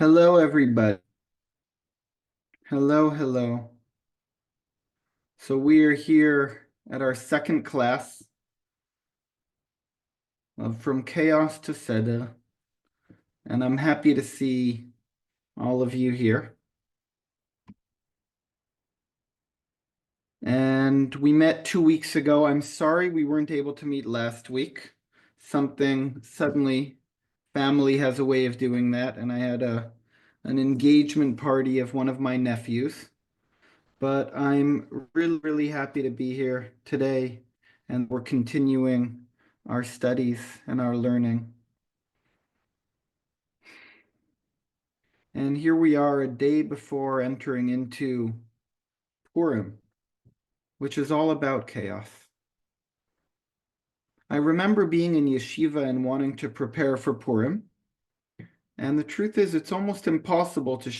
Hello, everybody. Hello, hello. So we are here at our second class of From Chaos to Seder, and I'm happy to see all of you here. And we met 2 weeks ago. I'm sorry we weren't able to meet last week. Something suddenly, family has a way of doing that, and I had an engagement party of one of my nephews. But I'm really, really happy to be here today, and we're continuing our studies and our learning. And here we are a day before entering into Purim, which is all about chaos. I remember being in yeshiva and wanting to prepare for Purim, and the truth is it's almost impossible to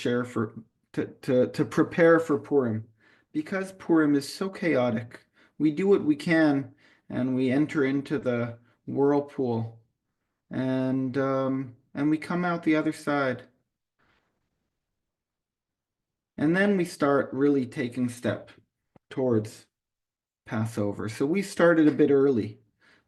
prepare for Purim because Purim is so chaotic. We do what we can and we enter into the whirlpool and we come out the other side. And then we start really taking step towards Passover. So we started a bit early,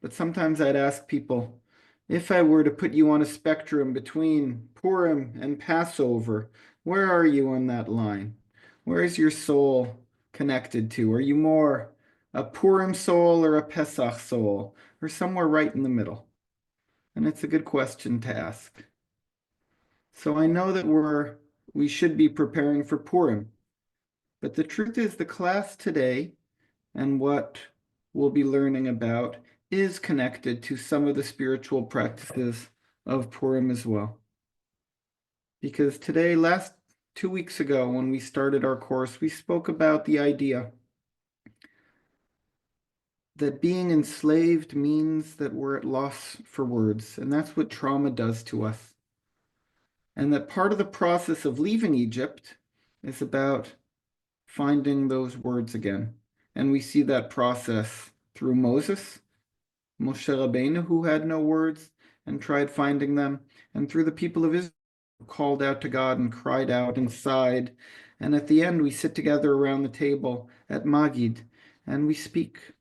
but sometimes I'd ask people, if I were to put you on a spectrum between Purim and Passover, where are you on that line? Where is your soul connected to? Are you more a Purim soul or a Pesach soul, or somewhere right in the middle? And it's a good question to ask. So I know that we should be preparing for Purim, but the truth is the class today and what we'll be learning about is connected to some of the spiritual practices of Purim as well. Because today, 2 weeks ago, when we started our course, we spoke about the idea that being enslaved means that we're at loss for words, and that's what trauma does to us. And that part of the process of leaving Egypt is about finding those words again. And we see that process through Moses, Moshe Rabbeinu, who had no words and tried finding them, and through the people of Israel who called out to God and cried out and sighed. And at the end, we sit together around the table at Magid and we speak.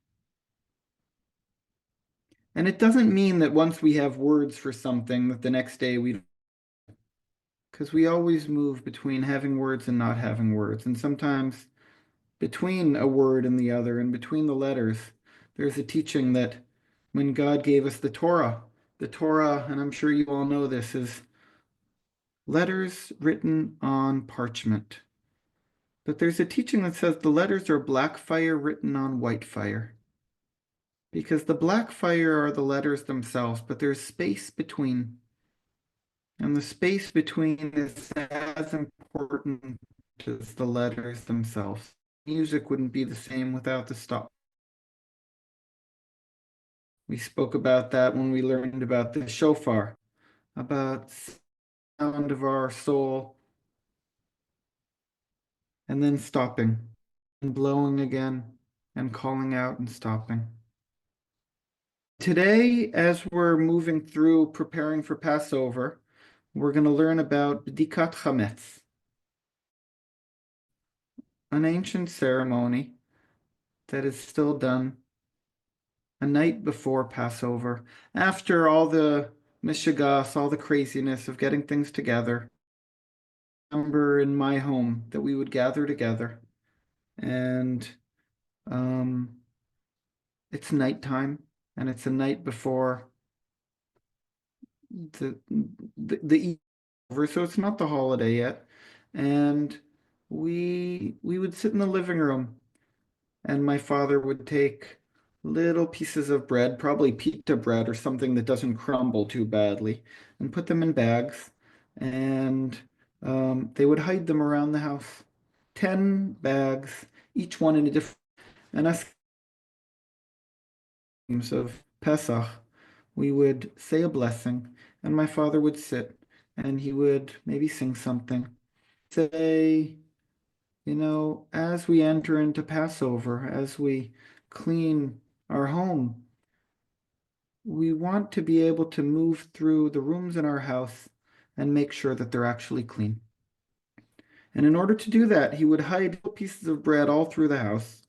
And it doesn't mean that once we have words for something that the next day we, because we always move between having words and not having words. And sometimes between a word and the other and between the letters, there's a teaching that when God gave us the Torah, and I'm sure you all know this, is letters written on parchment. But there's a teaching that says the letters are black fire written on white fire. Because the black fire are the letters themselves, but there's space between. And the space between is as important as the letters themselves. Music wouldn't be the same without the stop. We spoke about that when we learned about the shofar, about sound of our soul, and then stopping, and blowing again, and calling out and stopping. Today, as we're moving through preparing for Passover, we're going to learn about Bedikat Hametz, an ancient ceremony that is still done a night before Passover, after all the mishigas, all the craziness of getting things together. I remember in my home that we would gather together, and it's nighttime, and it's a night before the over, so it's not the holiday yet. And we would sit in the living room, and my father would take little pieces of bread, probably pita bread or something that doesn't crumble too badly, and put them in bags, and they would hide them around the house. 10 bags, each one in a different, and us of Pesach, we would say a blessing, and my father would sit, and he would maybe sing something, say, as we enter into Passover, as we clean our home, we want to be able to move through the rooms in our house and make sure that they're actually clean. And in order to do that, he would hide pieces of bread all through the house.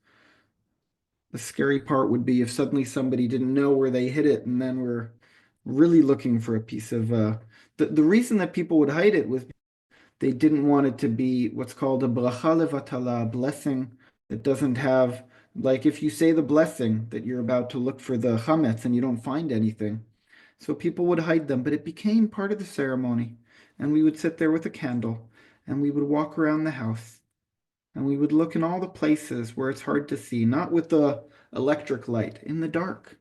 The scary part would be if suddenly somebody didn't know where they hid it, and then we're really looking for a piece of the reason that people would hide it was they didn't want it to be what's called a bracha levatala, a blessing that doesn't have, like if you say the blessing that you're about to look for the chametz and you don't find anything. So people would hide them, but it became part of the ceremony. And we would sit there with a candle and we would walk around the house and we would look in all the places where it's hard to see, not with the electric light, in the dark.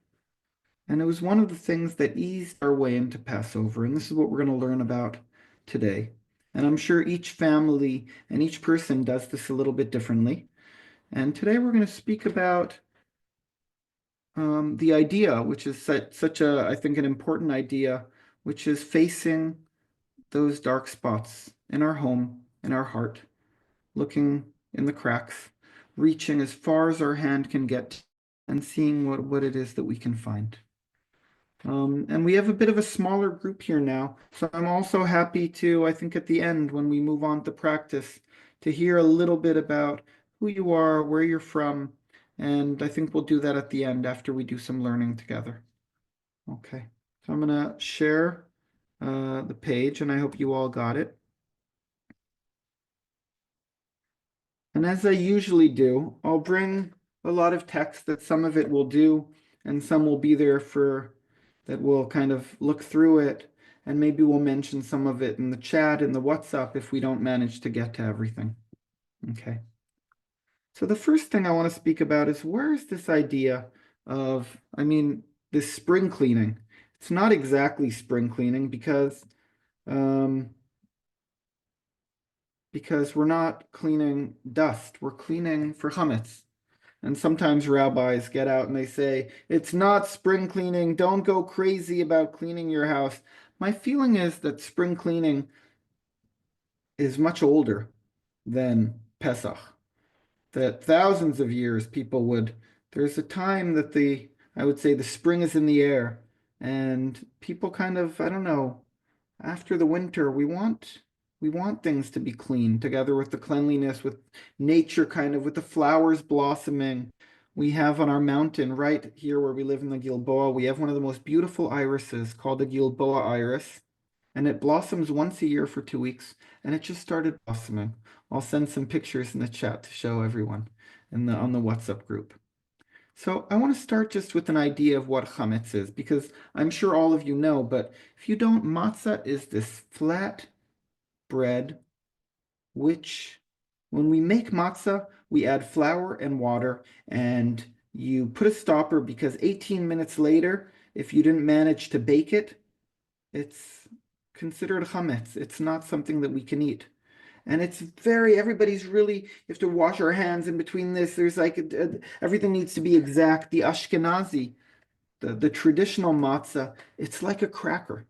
And it was one of the things that eased our way into Passover. And this is what we're going to learn about today. And I'm sure each family and each person does this a little bit differently. And today we're going to speak about the idea, which is such a, I think, an important idea, which is facing those dark spots in our home, in our heart, looking in the cracks, reaching as far as our hand can get, and seeing what it is that we can find. And we have a bit of a smaller group here now, so I'm also happy to, I think at the end, when we move on to practice, to hear a little bit about who you are, where you're from, and I think we'll do that at the end after we do some learning together. Okay, so I'm going to share the page, and I hope you all got it. And as I usually do, I'll bring a lot of text that some of it will do, and some will be there for that we'll kind of look through it, and maybe we'll mention some of it in the chat, in the WhatsApp, if we don't manage to get to everything. Okay. So the first thing I want to speak about is where is this idea of, this spring cleaning? It's not exactly spring cleaning because we're not cleaning dust, we're cleaning for chametz. And sometimes rabbis get out and they say, it's not spring cleaning, don't go crazy about cleaning your house. My feeling is that spring cleaning is much older than Pesach. That thousands of years there's a time that I would say the spring is in the air and people kind of, I don't know, after the winter, we want things to be clean together with the cleanliness, with nature kind of, with the flowers blossoming. We have on our mountain right here where we live in the Gilboa, we have one of the most beautiful irises called the Gilboa iris. And it blossoms once a year for 2 weeks, and it just started blossoming. I'll send some pictures in the chat to show everyone on the WhatsApp group. So I want to start just with an idea of what chametz is, because I'm sure all of you know, but if you don't, matzah is this flat bread, which when we make matzah, we add flour and water, and you put a stopper because 18 minutes later, if you didn't manage to bake it, it's considered chametz. It's not something that we can eat. And it's everybody's really, you have to wash our hands in between this. There's like, everything needs to be exact. The Ashkenazi, the traditional matzah, it's like a cracker.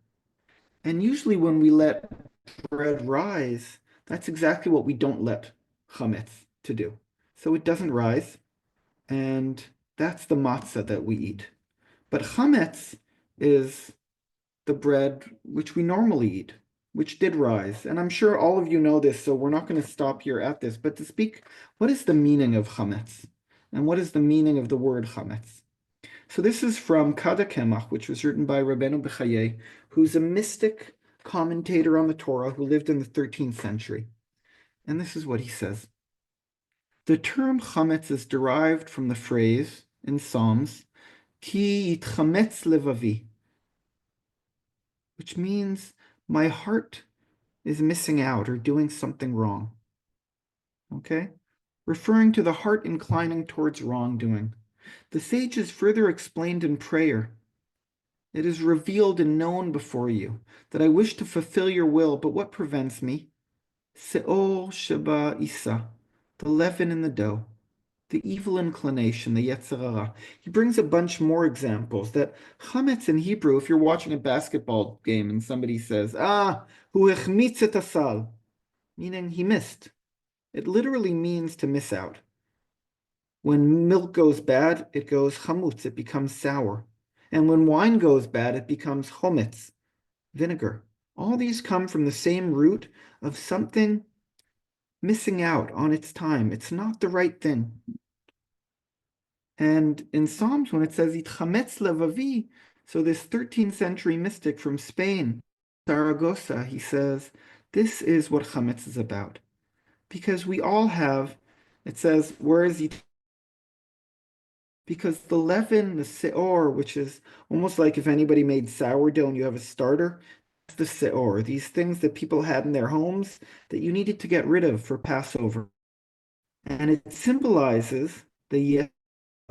And usually when we let bread rise, that's exactly what we don't let chametz to do. So it doesn't rise, and that's the matzah that we eat. But chametz is the bread which we normally eat, which did rise. And I'm sure all of you know this, so we're not going to stop here at this, but to speak, what is the meaning of chametz? And what is the meaning of the word chametz? So this is from Kada Kemach, which was written by Rabbeinu Bechaye, who's a mystic commentator on the Torah who lived in the 13th century. And this is what he says. The term chametz is derived from the phrase in Psalms, Ki yitchametz levavi, which means my heart is missing out or doing something wrong. Okay? Referring to the heart inclining towards wrongdoing. The sages further explained in prayer, it is revealed and known before you that I wish to fulfill your will, but what prevents me? Se'ol sheba isa, the leaven in the dough, the evil inclination, the yetzer hara. He brings a bunch more examples that chametz in Hebrew, if you're watching a basketball game and somebody says, hu echmitz et asal, meaning he missed. It literally means to miss out. When milk goes bad, it goes chamutz, it becomes sour. And when wine goes bad, it becomes chometz, vinegar. All these come from the same root of something missing out on its time. It's not the right thing. And in Psalms, when it says It Hametz levavi, so this 13th century mystic from Spain, Zaragoza, he says, this is what chametz is about. Because we all have, it says, where is it? Because the leaven, the seor, which is almost like if anybody made sourdough and you have a starter, that's the seor, these things that people had in their homes that you needed to get rid of for Passover. And it symbolizes the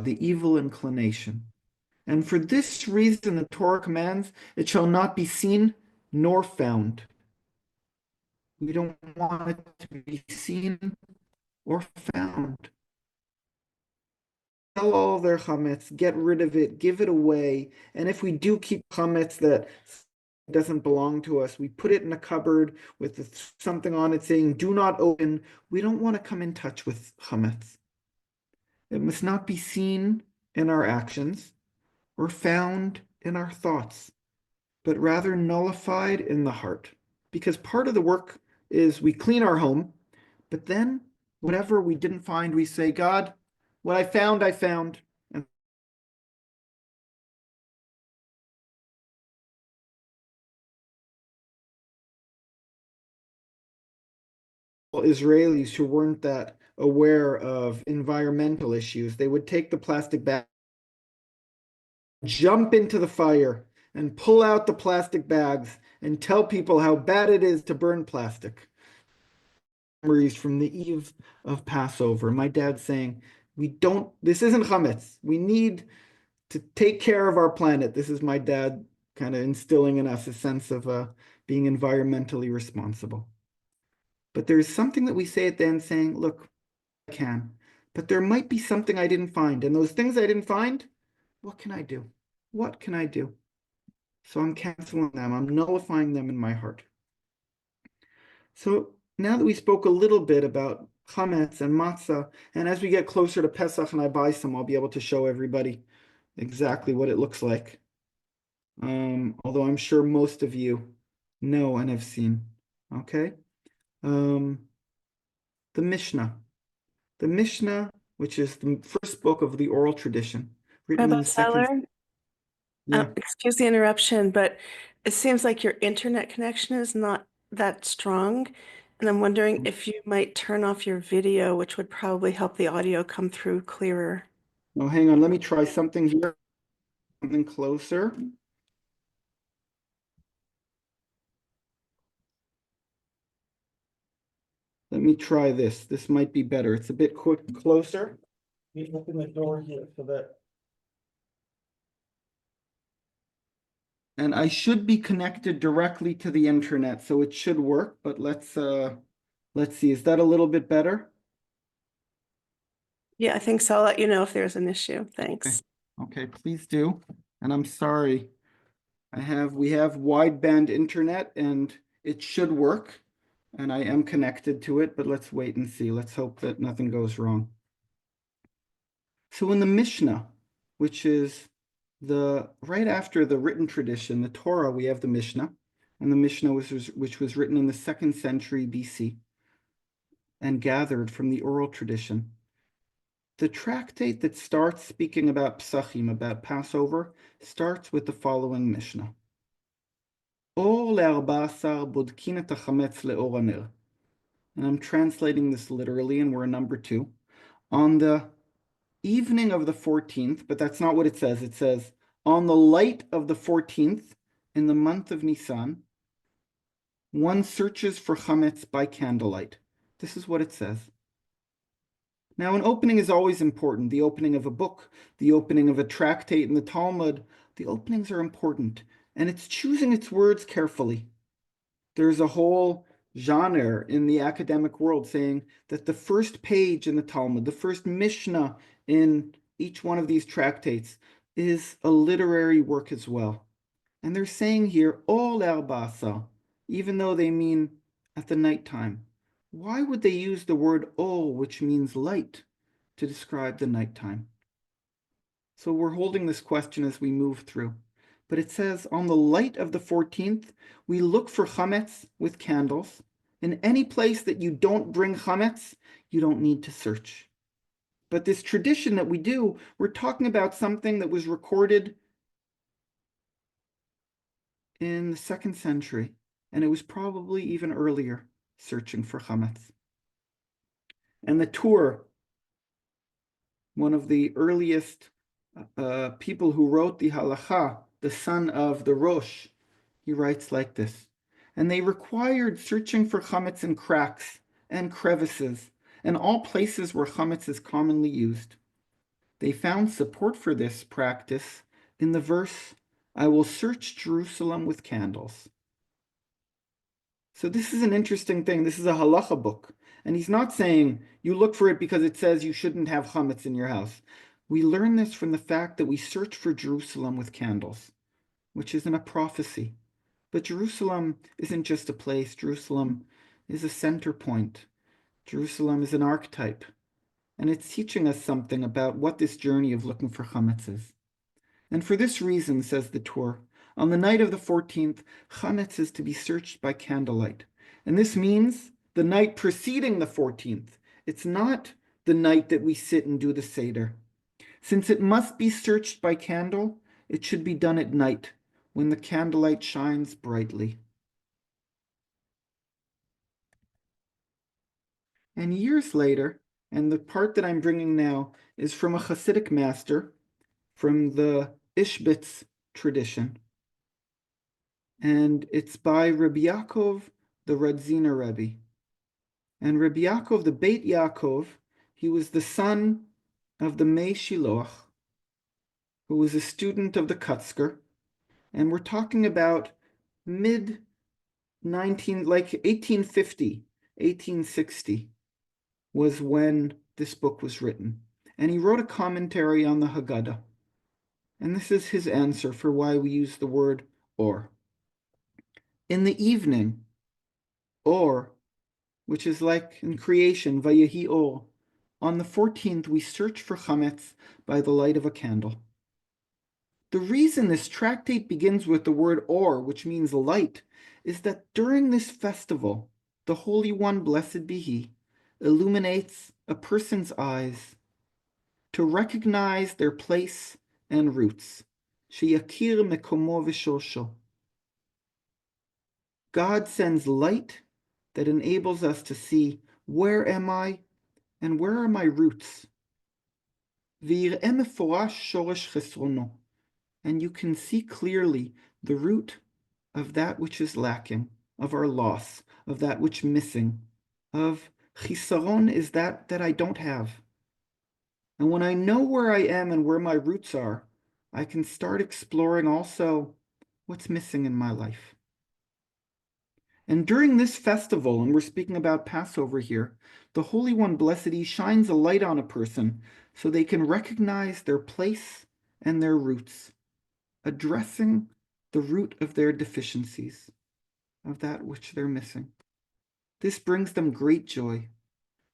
evil inclination. And for this reason, the Torah commands, it shall not be seen nor found. We don't want it to be seen or found. Sell all their chametz, get rid of it, give it away. And if we do keep chametz that doesn't belong to us, we put it in a cupboard with something on it saying, do not open. We don't want to come in touch with chametz. It must not be seen in our actions or found in our thoughts, but rather nullified in the heart. Because part of the work is we clean our home, but then whatever we didn't find, we say, God, what I found, I found. And Israelis who weren't that aware of environmental issues, they would take the plastic bag, jump into the fire, and pull out the plastic bags and tell people how bad it is to burn plastic. Memories from the eve of Passover. My dad saying, this isn't chametz. We need to take care of our planet. This is my dad kind of instilling in us a sense of being environmentally responsible. But there's something that we say at the end saying, look, I can, but there might be something I didn't find. And those things I didn't find, what can I do? What can I do? So I'm canceling them. I'm nullifying them in my heart. So now that we spoke a little bit about chametz and matzah, and as we get closer to Pesach and I buy some, I'll be able to show everybody exactly what it looks like. Although I'm sure most of you know and have seen. Okay. The Mishna. The Mishna, which is the first book of the oral tradition, written in Rabbi the second. Seller, Yeah. excuse the interruption, but it seems like your internet connection is not that strong. And I'm wondering if you might turn off your video, which would probably help the audio come through clearer. Oh, hang on. Let me try something here. Something closer. Let me try this. This might be better. It's a bit closer. Let me open the door here so that. And I should be connected directly to the internet, so it should work, but let's see. Is that a little bit better? Yeah, I think so. I'll let you know if there's an issue. Thanks. Okay, please do. And I'm sorry. We have wideband internet and it should work. And I am connected to it, but let's wait and see. Let's hope that nothing goes wrong. So in the Mishnah, which is right after the written tradition, the Torah, we have the Mishnah. And the Mishnah which was written in the 2nd century BC and gathered from the oral tradition. The tractate that starts speaking about Psachim, about Passover, starts with the following Mishnah. Or le'arba'asar bodkin et hachametz le'or haner. And I'm translating this literally, and we're number 2. On the evening of the 14th, but that's not what it says. It says, on the light of the 14th, in the month of Nisan, one searches for chametz by candlelight. This is what it says. Now, an opening is always important. The opening of a book, the opening of a tractate in the Talmud, the openings are important. And it's choosing its words carefully. There's a whole genre in the academic world saying that the first page in the Talmud, the first Mishnah in each one of these tractates is a literary work as well. And they're saying here, Ol Erbasa, even though they mean at the nighttime. Why would they use the word Ol, which means light, to describe the nighttime? So we're holding this question as we move through. but it says, on the light of the 14th, we look for chametz with candles. In any place that you don't bring chametz, you don't need to search. But this tradition that we do, we're talking about something that was recorded in the 2nd century, and it was probably even earlier, searching for chametz. And the Tur, one of the earliest people who wrote the halacha, the son of the Rosh, he writes like this: and they required searching for chametz in cracks and crevices and all places where chametz is commonly used. They found support for this practice in the verse, I will search Jerusalem with candles. So this is an interesting thing. This is a halacha book. And he's not saying you look for it because it says you shouldn't have chametz in your house. We learn this from the fact that we search for Jerusalem with candles, which isn't a prophecy. But Jerusalem isn't just a place. Jerusalem is a center point. Jerusalem is an archetype. And it's teaching us something about what this journey of looking for chametz is. And for this reason, says the Tur, on the night of the 14th, chametz is to be searched by candlelight. And this means the night preceding the 14th. It's not the night that we sit and do the Seder. Since it must be searched by candle, it should be done at night, when the candlelight shines brightly. And years later, and the part that I'm bringing now is from a Hasidic master, from the Ishbitz tradition. And it's by Rabbi Yaakov, the Radziner Rebbe. And Rabbi Yaakov, the Beit Yaakov, he was the son of the Mei Shiloach, who was a student of the Kutzker. And we're talking about mid-19, like 1850, 1860 was when this book was written. And he wrote a commentary on the Haggadah. And this is his answer for why we use the word or. In the evening, or, which is like in creation, Vayehi or, on the 14th, we search for chametz by the light of a candle. The reason this tractate begins with the word or, which means light, is that during this festival, the Holy One, blessed be He, illuminates a person's eyes to recognize their place and roots. Sheyakir mekomo v'shosho. God sends light that enables us to see, where am I and where are my roots? V'yir'eh meforash shoresh chesrono. And you can see clearly the root of that which is lacking, of our loss, of that which missing, of chisaron is that I don't have. And when I know where I am and where my roots are, I can start exploring also what's missing in my life. And during this festival, and we're speaking about Passover here, the Holy One, blessed He, shines a light on a person so they can recognize their place and their roots, addressing the root of their deficiencies, of that which they're missing. This brings them great joy.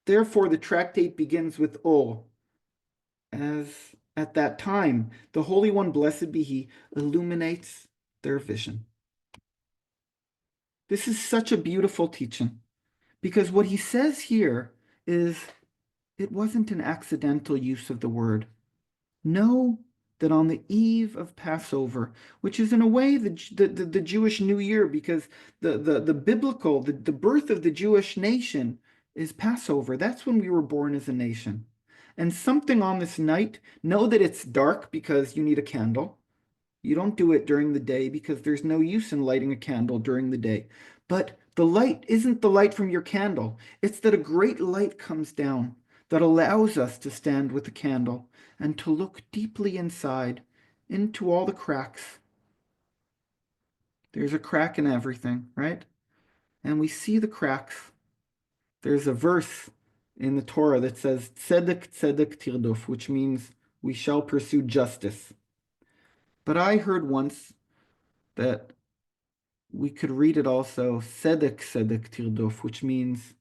Therefore, the tractate begins with O, as at that time, the Holy One, blessed be He, illuminates their vision. This is such a beautiful teaching, because what he says here is it wasn't an accidental use of the word. Know that on the eve of Passover, which is in a way the Jewish New Year, because the biblical, the birth of the Jewish nation is Passover. That's when we were born as a nation. And something on this night, know that it's dark because you need a candle. You don't do it during the day because there's no use in lighting a candle during the day. But the light isn't the light from your candle. It's that a great light comes down that allows us to stand with the candle and to look deeply inside into all the cracks. There's a crack in everything, right? And we see the cracks. There's a verse in the Torah that says, Tzedek, tzedek tirdof, which means we shall pursue justice. But I heard once that we could read it also, Sedek, tzedek tirdof, which means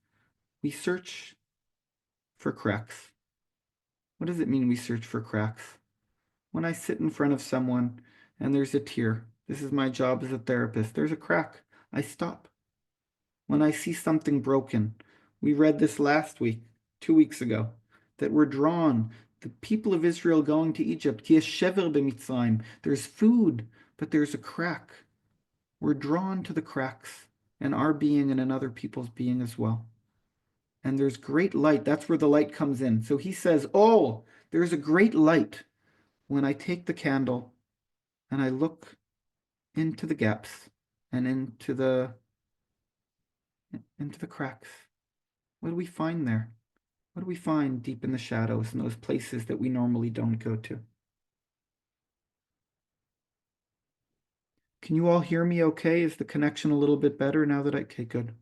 we search for cracks. What does it mean we search for cracks? When I sit in front of someone and there's a tear. This is my job as a therapist. There's a crack. I stop. When I see something broken, we read this last week, 2 weeks ago, that we're drawn. The people of Israel going to Egypt, ki shever b'mitzrayim. There's food, but there's a crack. We're drawn to the cracks in our being and in other people's being as well. And there's great light. That's where the light comes in. So he says, oh, there's a great light when I take the candle and I look into the gaps and into the cracks. What do we find there? What do we find deep in the shadows in those places that we normally don't go to? Can you all hear me okay? Is the connection a little bit better now that okay, good.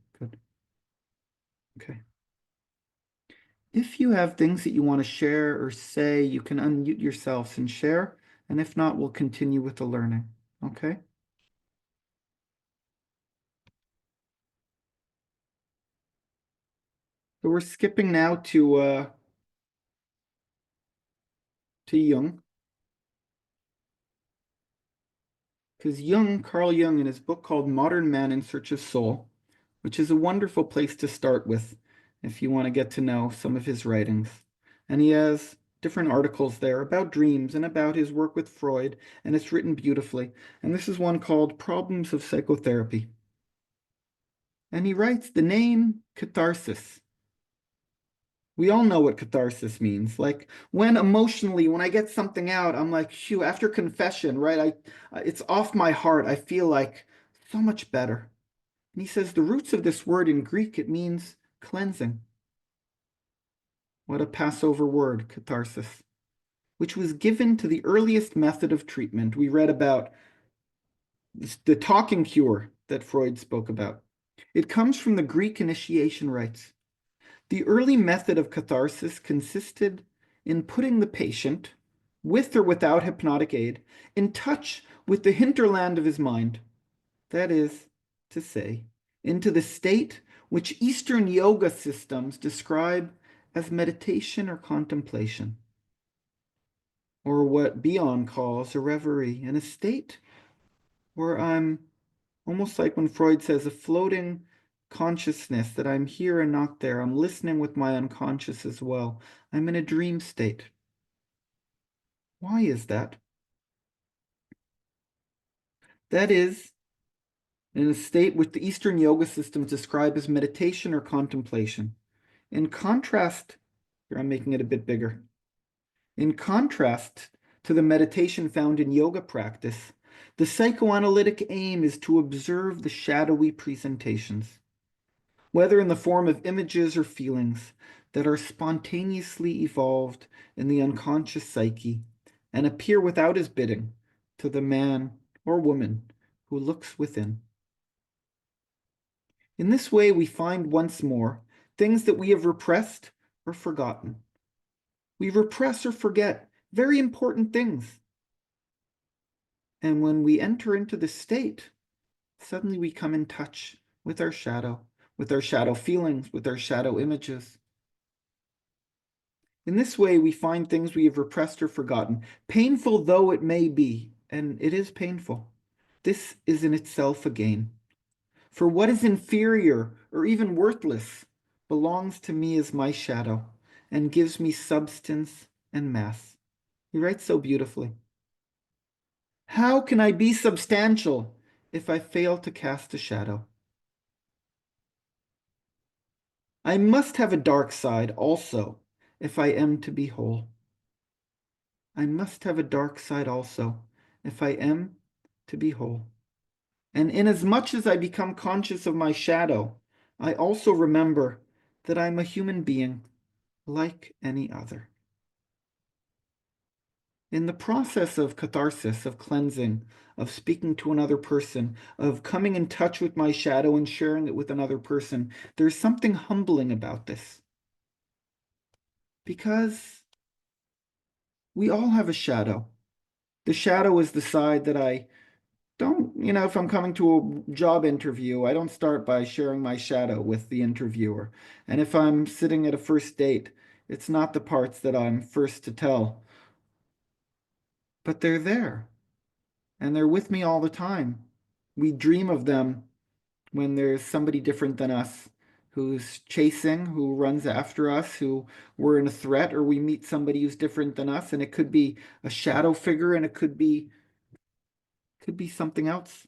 Okay. If you have things that you want to share or say, you can unmute yourselves and share. And if not, we'll continue with the learning. Okay? So we're skipping now to Jung. Because Carl Jung, in his book called Modern Man in Search of Soul, which is a wonderful place to start with if you want to get to know some of his writings. And he has different articles there about dreams and about his work with Freud, and it's written beautifully. And this is one called Problems of Psychotherapy. And he writes the name catharsis. We all know what catharsis means. Like when emotionally, when I get something out, I'm like, phew, after confession, right? It's off my heart. I feel like so much better. And he says the roots of this word in Greek, it means cleansing. What a Passover word, catharsis, which was given to the earliest method of treatment. We read about the talking cure that Freud spoke about. It comes from the Greek initiation rites. The early method of catharsis consisted in putting the patient, with or without hypnotic aid, in touch with the hinterland of his mind. That is to say, into the state which Eastern yoga systems describe as meditation or contemplation, or what Bion calls a reverie, in a state where I'm almost like when Freud says a floating consciousness, that I'm here and not there. I'm listening with my unconscious as well. I'm in a dream state. Why is that? That is in a state which the Eastern yoga systems describe as meditation or contemplation. In contrast, here I'm making it a bit bigger. In contrast to the meditation found in yoga practice, the psychoanalytic aim is to observe the shadowy presentations, whether in the form of images or feelings that are spontaneously evolved in the unconscious psyche and appear without his bidding to the man or woman who looks within. In this way, we find once more things that we have repressed or forgotten. We repress or forget very important things. And when we enter into this state, suddenly we come in touch with our shadow feelings, with our shadow images. In this way, we find things we have repressed or forgotten, painful though it may be, and it is painful. This is in itself a gain. For what is inferior or even worthless belongs to me as my shadow and gives me substance and mass. He writes so beautifully. How can I be substantial if I fail to cast a shadow? I must have a dark side also if I am to be whole. I must have a dark side also if I am to be whole. And inasmuch as I become conscious of my shadow, I also remember that I'm a human being like any other. In the process of catharsis, of cleansing, of speaking to another person, of coming in touch with my shadow and sharing it with another person, there's something humbling about this. Because we all have a shadow. The shadow is the side that I don't, if I'm coming to a job interview, I don't start by sharing my shadow with the interviewer. And if I'm sitting at a first date, it's not the parts that I'm first to tell. But they're there. and they're with me all the time. We dream of them when there's somebody different than us who's chasing, who runs after us, who we're in a threat, or we meet somebody who's different than us, and it could be a shadow figure, and it could be something else.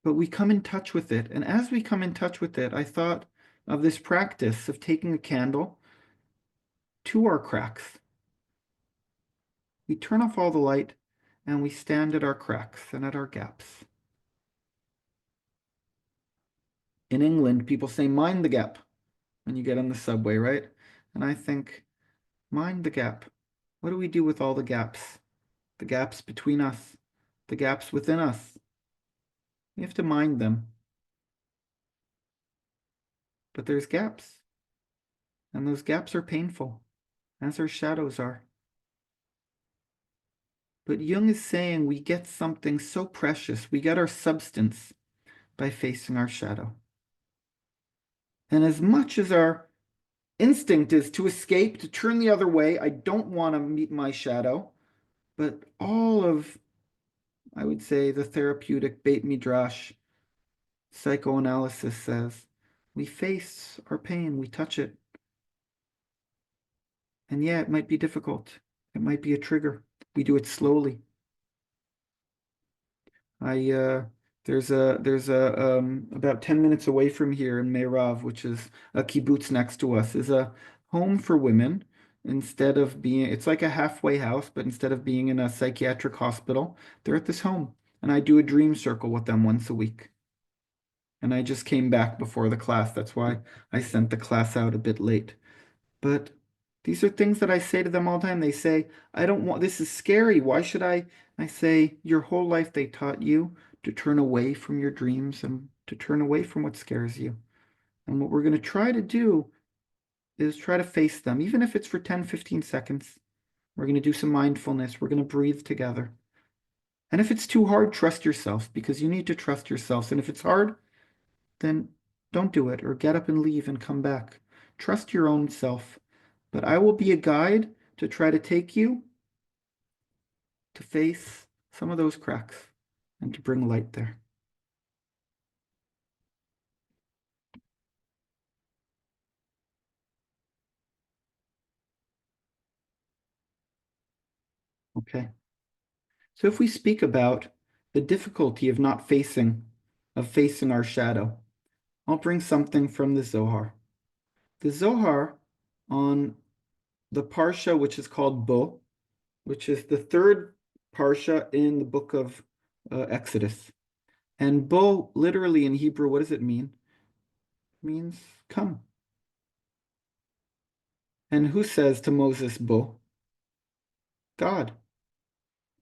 But we come in touch with it. And as we come in touch with it, I thought of this practice of taking a candle to our cracks. We turn off all the light and we stand at our cracks and at our gaps. In England, people say, mind the gap when you get on the subway, right? And I think, mind the gap. What do we do with all the gaps? The gaps between us, the gaps within us. We have to mind them. But there's gaps. And those gaps are painful, as our shadows are. But Jung is saying we get something so precious. We get our substance by facing our shadow. And as much as our instinct is to escape, to turn the other way, I don't want to meet my shadow, but all of, I would say, the therapeutic Beit Midrash psychoanalysis says, we face our pain, we touch it. And yeah, it might be difficult. It might be a trigger. We do it slowly. There's a about 10 minutes away from here in Meirav, which is a kibbutz next to us, is a home for women. Instead of being, it's like a halfway house, but instead of being in a psychiatric hospital, they're at this home. And I do a dream circle with them once a week. And I just came back before the class. That's why I sent the class out a bit late. But these are things that I say to them all the time. They say, I don't want, this is scary. Why should I? I say, your whole life they taught you to turn away from your dreams and to turn away from what scares you. And what we're going to try to do is try to face them, even if it's for 10, 15 seconds. We're going to do some mindfulness. We're going to breathe together. And if it's too hard, trust yourself, because you need to trust yourselves. And if it's hard, then don't do it, or get up and leave and come back. Trust your own self. But I will be a guide to try to take you to face some of those cracks and to bring light there. Okay. So if we speak about the difficulty of not facing, of facing our shadow, I'll bring something from the Zohar. The Zohar on the Parsha, which is called Bo, which is the third Parsha in the book of Exodus. And Bo, literally in Hebrew, what does it mean? It means come. And who says to Moses, Bo? God.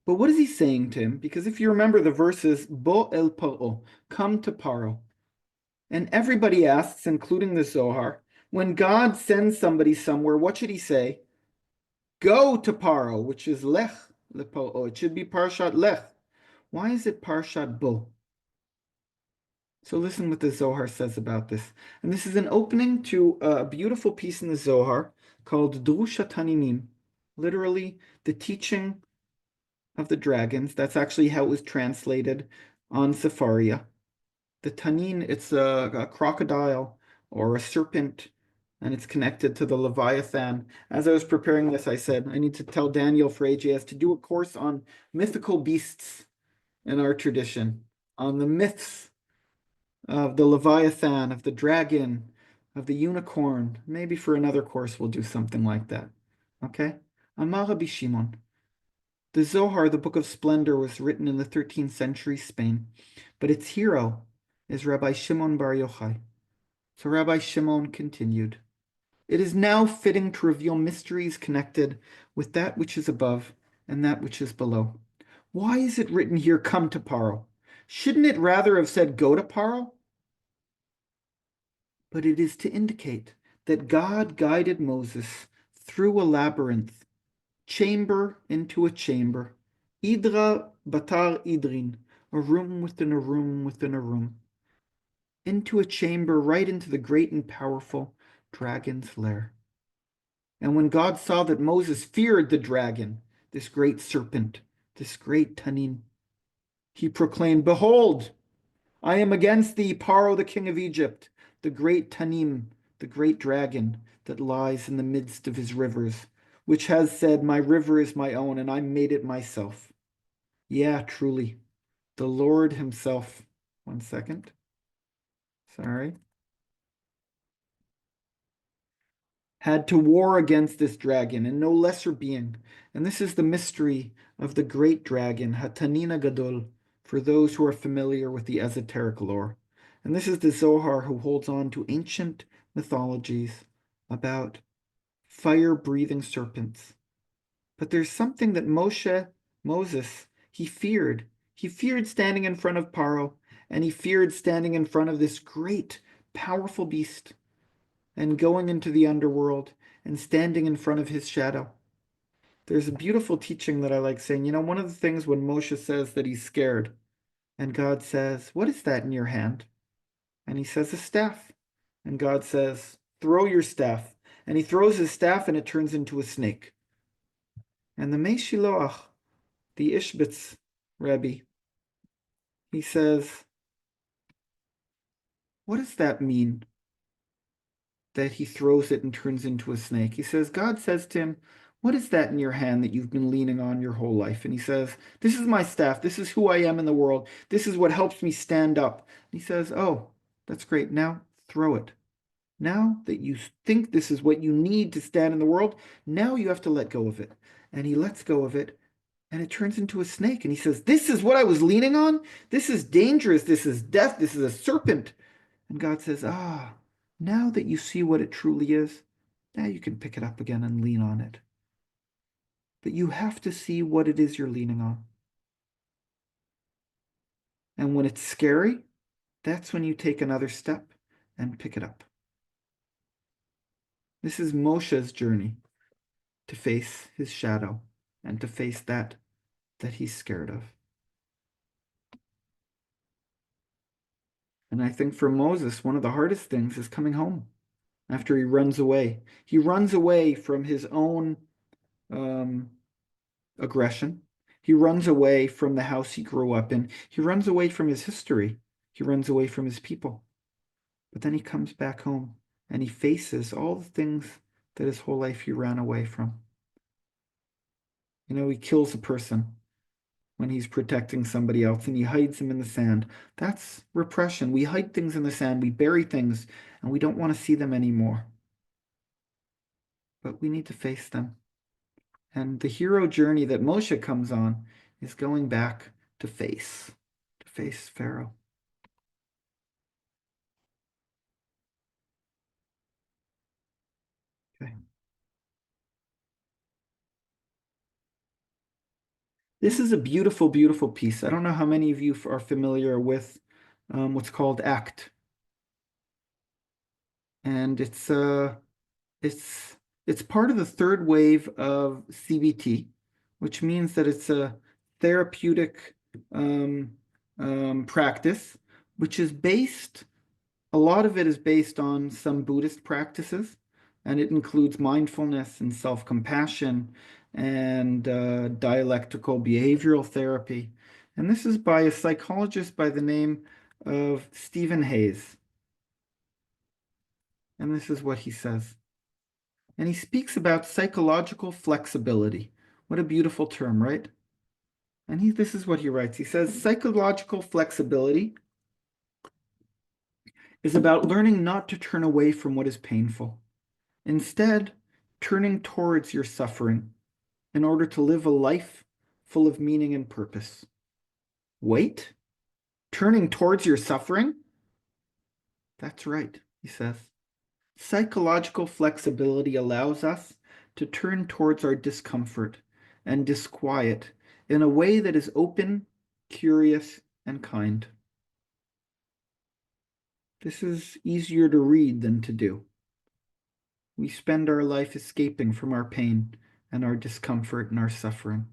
But what is he saying to him? Because if you remember the verses, Bo el Paro, come to Paro. And everybody asks, including the Zohar, when God sends somebody somewhere, what should he say? Go to Paro, which is Lech le Paro. It should be Parshat Lech. Why is it Parshat Bo? So listen what the Zohar says about this. And this is an opening to a beautiful piece in the Zohar called Drushat Taninim, literally the teaching of the dragons. That's actually how it was translated on Sepharia. The Tanin, it's a crocodile or a serpent, and it's connected to the Leviathan. As I was preparing this, I said, I need to tell Daniel for AJS to do a course on mythical beasts in our tradition, on the myths of the Leviathan, of the dragon, of the unicorn. Maybe for another course we'll do something like that. Okay? Amar Rabbi Shimon. The Zohar, the Book of Splendor, was written in the 13th century Spain, but its hero is Rabbi Shimon Bar Yochai. So Rabbi Shimon continued, it is now fitting to reveal mysteries connected with that which is above and that which is below. Why is it written here, come to Paro? Shouldn't it rather have said, go to Paro? But it is to indicate that God guided Moses through a labyrinth, chamber into a chamber, Idra Batar Idrin, a room within a room within a room, into a chamber right into the great and powerful dragon's lair. And when God saw that Moses feared the dragon, this great serpent, this great Tanin. He proclaimed, "Behold, I am against thee, Paro, the king of Egypt, the great Tanim, the great dragon that lies in the midst of his rivers, which has said, my river is my own, and I made it myself." Yeah, truly, the Lord himself. One second. Sorry. Had to war against this dragon and no lesser being. And this is the mystery of the great dragon, Hatanina Gadol, for those who are familiar with the esoteric lore. And this is the Zohar, who holds on to ancient mythologies about fire-breathing serpents. But there's something that Moses, he feared. He feared standing in front of Paro, and he feared standing in front of this great, powerful beast, and going into the underworld and standing in front of his shadow. There's a beautiful teaching that I like saying, one of the things when Moshe says that he's scared, and God says, "What is that in your hand?" And he says, "A staff." And God says, "Throw your staff." And he throws his staff and it turns into a snake. And the Meshiloach, the Ishbitz Rebbe, he says, "What does that mean, that he throws it and turns into a snake?" He says, God says to him, "What is that in your hand that you've been leaning on your whole life?" And he says, "This is my staff. This is who I am in the world. This is what helps me stand up." And he says, "Oh, that's great. Now throw it. Now that you think this is what you need to stand in the world, now you have to let go of it." And he lets go of it, and it turns into a snake. And he says, "This is what I was leaning on? This is dangerous. This is death. This is a serpent." And God says, now that you see what it truly is, now you can pick it up again and lean on it. But you have to see what it is you're leaning on. And when it's scary, that's when you take another step and pick it up. This is Moshe's journey to face his shadow and to face that he's scared of. And I think for Moses, one of the hardest things is coming home after he runs away. He runs away from his own aggression. He runs away from the house he grew up in. He runs away from his history. He runs away from his people. But then he comes back home and he faces all the things that his whole life he ran away from. He kills a person when he's protecting somebody else, and he hides them in the sand. That's repression. We hide things in the sand, we bury things, and we don't want to see them anymore. But we need to face them. And the hero journey that Moshe comes on is going back to face Pharaoh. Okay. This is a beautiful, beautiful piece. I don't know how many of you are familiar with what's called ACT. And it's part of the third wave of CBT, which means that it's a therapeutic practice, which is a lot of it is based on some Buddhist practices, and it includes mindfulness and self-compassion and dialectical behavioral therapy. And this is by a psychologist by the name of Steven Hayes. And this is what he says. And he speaks about psychological flexibility. What a beautiful term, right? And this is what he writes. He says, psychological flexibility is about learning not to turn away from what is painful. Instead, turning towards your suffering in order to live a life full of meaning and purpose. Wait, turning towards your suffering? That's right, he says. Psychological flexibility allows us to turn towards our discomfort and disquiet in a way that is open, curious, and kind. This is easier to read than to do. We spend our life escaping from our pain and our discomfort and our suffering.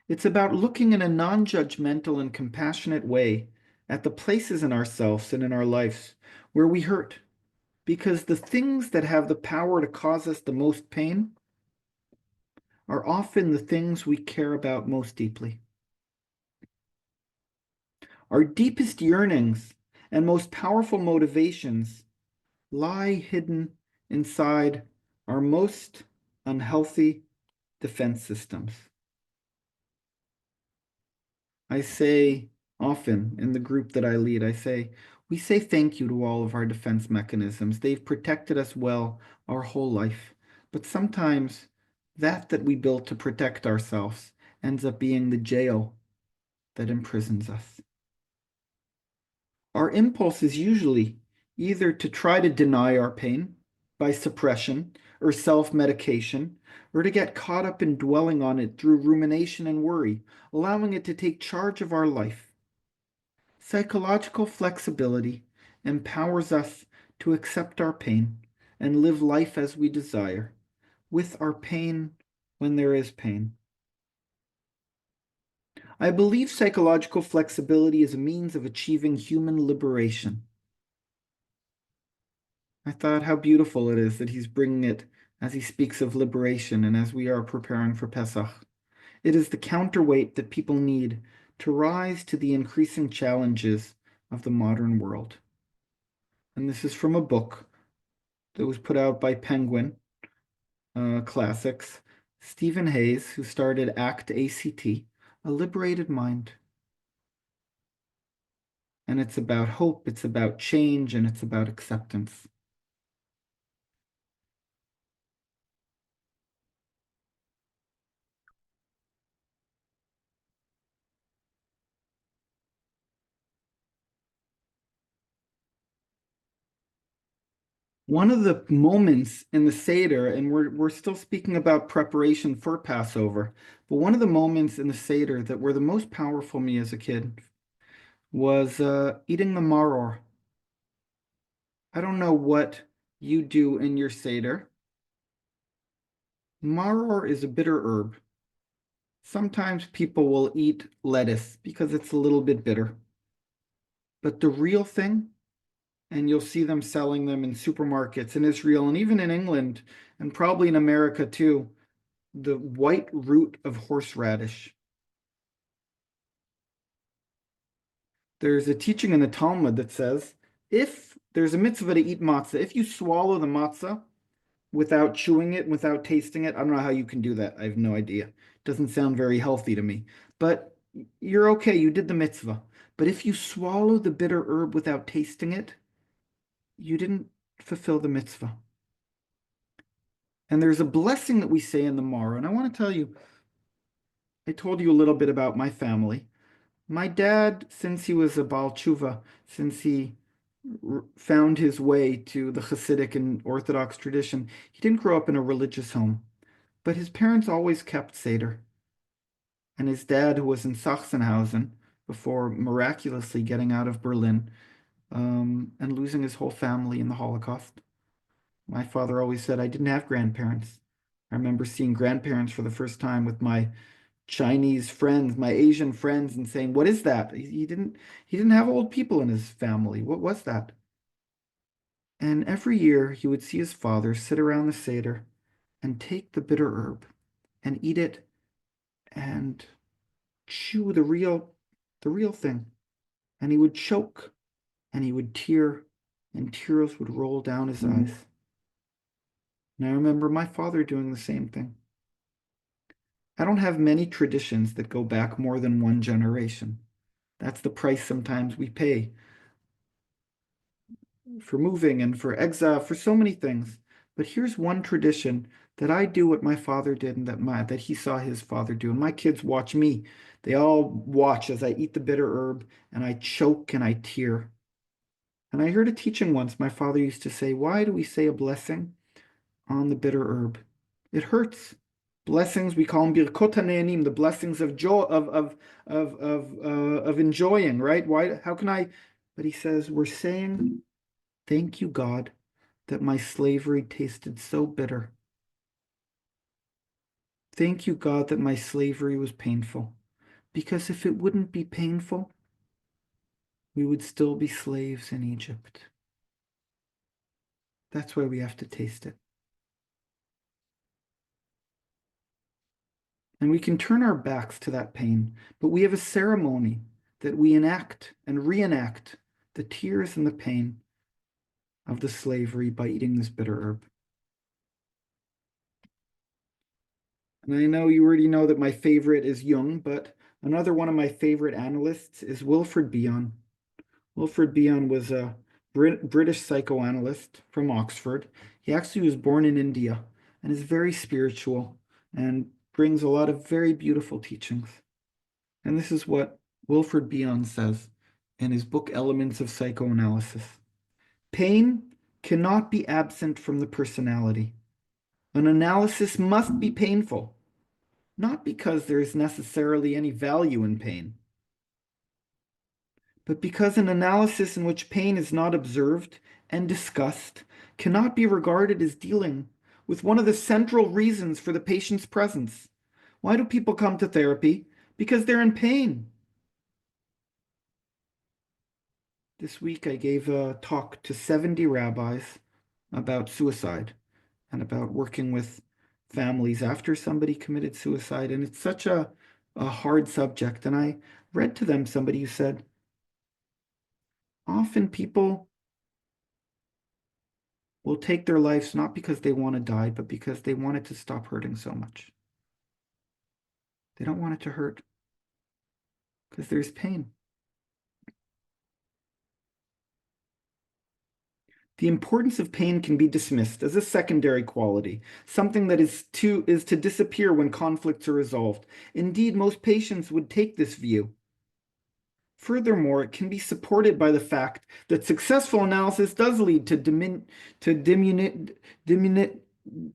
It's about looking in a non-judgmental and compassionate way at the places in ourselves and in our lives where we hurt, because the things that have the power to cause us the most pain are often the things we care about most deeply. Our deepest yearnings and most powerful motivations lie hidden inside our most unhealthy defense systems. I say often in the group that I lead, we say thank you to all of our defense mechanisms. They've protected us well our whole life. But sometimes that we built to protect ourselves ends up being the jail that imprisons us. Our impulse is usually either to try to deny our pain by suppression or self-medication, or to get caught up in dwelling on it through rumination and worry, allowing it to take charge of our life. Psychological flexibility empowers us to accept our pain and live life as we desire, with our pain when there is pain. I believe psychological flexibility is a means of achieving human liberation. I thought how beautiful it is that he's bringing it as he speaks of liberation and as we are preparing for Pesach. It is the counterweight that people need to rise to the increasing challenges of the modern world. And this is from a book that was put out by Penguin Classics. Steven Hayes, who started ACT, A Liberated Mind. And it's about hope, it's about change, and it's about acceptance. One of the moments in the Seder, and we're still speaking about preparation for Passover, but one of the moments in the Seder that were the most powerful for me as a kid was eating the maror. I don't know what you do in your Seder. Maror is a bitter herb. Sometimes people will eat lettuce because it's a little bit bitter. But the real thing, and you'll see them selling them in supermarkets in Israel and even in England and probably in America too, the white root of horseradish. There's a teaching in the Talmud that says, if there's a mitzvah to eat matzah, if you swallow the matzah without chewing it, without tasting it, I don't know how you can do that. I have no idea. It doesn't sound very healthy to me. But you're okay, you did the mitzvah. But if you swallow the bitter herb without tasting it, you didn't fulfill the mitzvah. And there's a blessing that we say in the Mara. And I want to tell you, I told you a little bit about my family. My dad, since he was a Baal Tshuva, since he found his way to the Hassidic and Orthodox tradition, he didn't grow up in a religious home. But his parents always kept Seder. And his dad, who was in Sachsenhausen before miraculously getting out of Berlin and losing his whole family in the Holocaust. My father always said I didn't have grandparents. I remember seeing grandparents for the first time with my Chinese friends, my Asian friends, and saying, "What is that?" He didn't have old people in his family. What was that? And every year he would see his father sit around the Seder and take the bitter herb and eat it and chew the real thing. And he would choke and he would tear and tears would roll down his eyes. And I remember my father doing the same thing. I don't have many traditions that go back more than one generation. That's the price sometimes we pay for moving and for exile, for so many things. But here's one tradition that I do what my father did and that he saw his father do. And my kids watch me. They all watch as I eat the bitter herb and I choke and I tear. And I heard a teaching once my father used to say, why do we say a blessing on the bitter herb? It hurts. Blessings, we call them birkot hane'anim, the blessings of joy, of enjoying, right? Why? How can I? But he says, we're saying, thank you, God, that my slavery tasted so bitter. Thank you, God, that my slavery was painful. Because if it wouldn't be painful, we would still be slaves in Egypt. That's why we have to taste it. And we can turn our backs to that pain, but we have a ceremony that we enact and reenact the tears and the pain of the slavery by eating this bitter herb. And I know you already know that my favorite is Jung, but another one of my favorite analysts is Wilfred Bion. Wilfred Bion was a British psychoanalyst from Oxford. He actually was born in India and is very spiritual and brings a lot of very beautiful teachings. And this is what Wilfred Bion says in his book Elements of Psychoanalysis. Pain cannot be absent from the personality. An analysis must be painful, not because there is necessarily any value in pain, but because an analysis in which pain is not observed and discussed cannot be regarded as dealing with one of the central reasons for the patient's presence. Why do people come to therapy? Because they're in pain. This week I gave a talk to 70 rabbis about suicide and about working with families after somebody committed suicide. And it's such a hard subject. And I read to them somebody who said, often people will take their lives not because they want to die, but because they want it to stop hurting so much. They don't want it to hurt because there's pain. The importance of pain can be dismissed as a secondary quality, something that is to disappear when conflicts are resolved. Indeed, most patients would take this view. Furthermore, it can be supported by the fact that successful analysis does lead to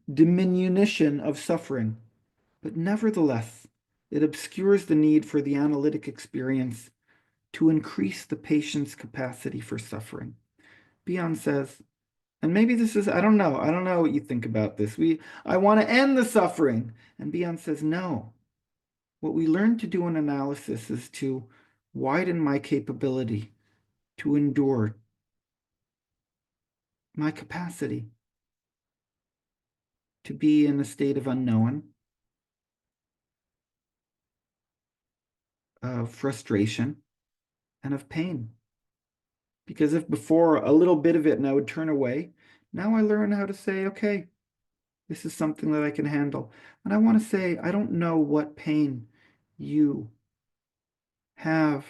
diminution of suffering. But nevertheless, it obscures the need for the analytic experience to increase the patient's capacity for suffering. Bion says, and maybe this is, I don't know what you think about this. I want to end the suffering. And Bion says, no. What we learn to do in analysis is to widen my capability to endure, my capacity to be in a state of unknown, of frustration, and of pain. Because if before a little bit of it and I would turn away, now I learn how to say, okay, this is something that I can handle. And I want to say, I don't know what pain you have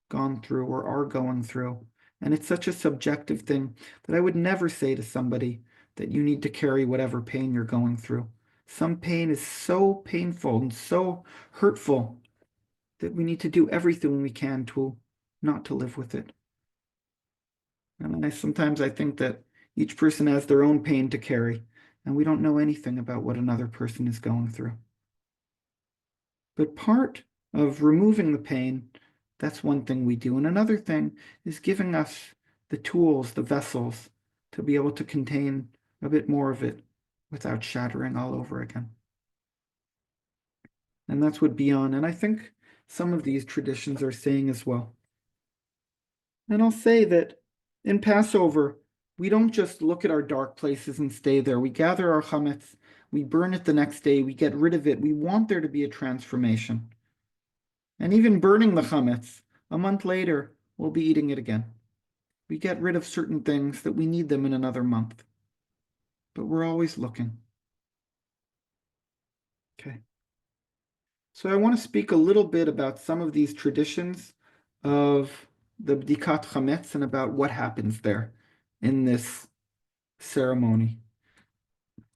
gone through or are going through. And it's such a subjective thing that I would never say to somebody that you need to carry whatever pain you're going through. Some pain is so painful and so hurtful that we need to do everything we can to not to live with it. And sometimes I think that each person has their own pain to carry, and we don't know anything about what another person is going through. But part of removing the pain, that's one thing we do. And another thing is giving us the tools, the vessels, to be able to contain a bit more of it without shattering all over again. And that's what Bion, and I think some of these traditions are saying as well. And I'll say that in Passover, we don't just look at our dark places and stay there. We gather our chametz, we burn it the next day, we get rid of it. We want there to be a transformation. And even burning the chametz, a month later, we'll be eating it again. We get rid of certain things that we need them in another month. But we're always looking. Okay. So I want to speak a little bit about some of these traditions of the Bedikat Hametz and about what happens there in this ceremony.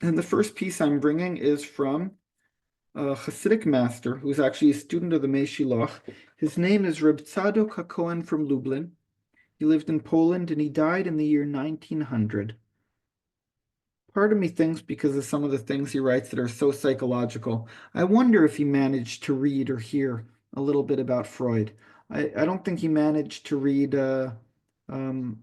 And the first piece I'm bringing is from a Hasidic master who's actually a student of the Meshilach. His name is Reb Tzadok HaKohen from Lublin. He lived in Poland and he died in the year 1900. Part of me thinks, because of some of the things he writes that are so psychological, I wonder if he managed to read or hear a little bit about Freud. I don't think he managed to read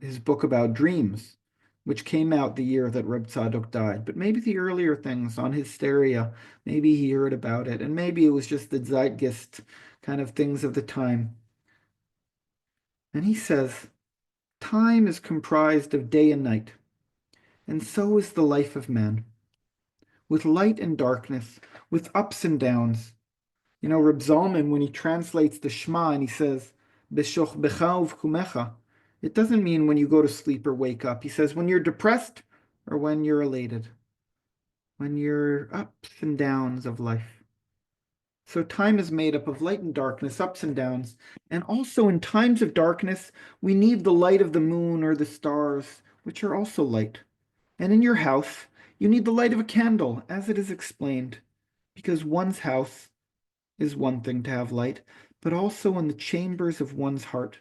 his book about dreams, which came out the year that Reb Tzadok died. But maybe the earlier things on Hysteria, maybe he heard about it, and maybe it was just the zeitgeist kind of things of the time. And he says, time is comprised of day and night, and so is the life of man. With light and darkness, with ups and downs, You know, Reb Zalman, when he translates the Shema and he says, Beshochbecha uvkumecha, it doesn't mean when you go to sleep or wake up. He says when you're depressed or when you're elated, when you're ups and downs of life. So time is made up of light and darkness, ups and downs. And also in times of darkness, we need the light of the moon or the stars, which are also light. And in your house, you need the light of a candle, as it is explained, because one's house is one thing to have light, but also in the chambers of one's heart.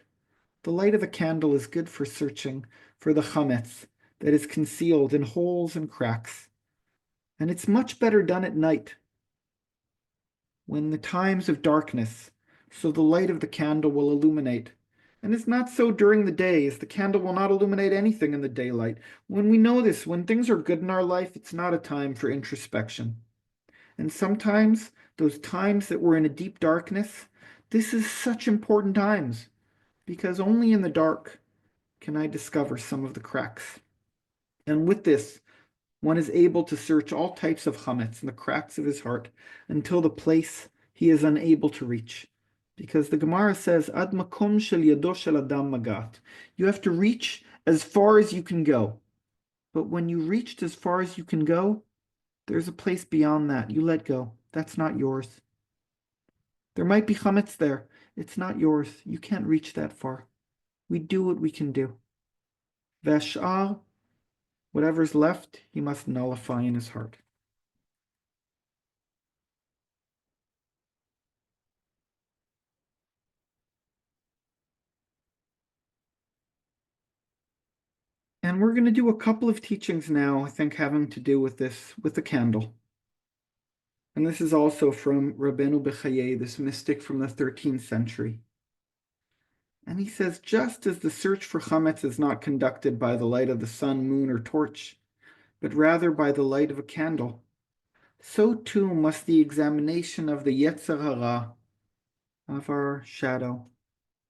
The light of a candle is good for searching for the chametz that is concealed in holes and cracks. And it's much better done at night, when the times of darkness, so the light of the candle will illuminate. And it's not so during the day, as the candle will not illuminate anything in the daylight. When we know this, when things are good in our life, it's not a time for introspection. And sometimes, those times that we're in a deep darkness, this is such important times, because only in the dark can I discover some of the cracks. And with this, one is able to search all types of chametz in the cracks of his heart until the place he is unable to reach. Because the Gemara says, Ad makom shel yado shel adam magat. You have to reach as far as you can go. But when you reached as far as you can go, there's a place beyond that. You let go. That's not yours. There might be chametz there. It's not yours. You can't reach that far. We do what we can do. Vash'ar, whatever's left, he must nullify in his heart. And we're going to do a couple of teachings now, I think, having to do with this, with the candle. And this is also from Rabbeinu Bechaye, this mystic from the 13th century. And he says, just as the search for chametz is not conducted by the light of the sun, moon, or torch, but rather by the light of a candle, so too must the examination of the Yetzer Hara, of our shadow,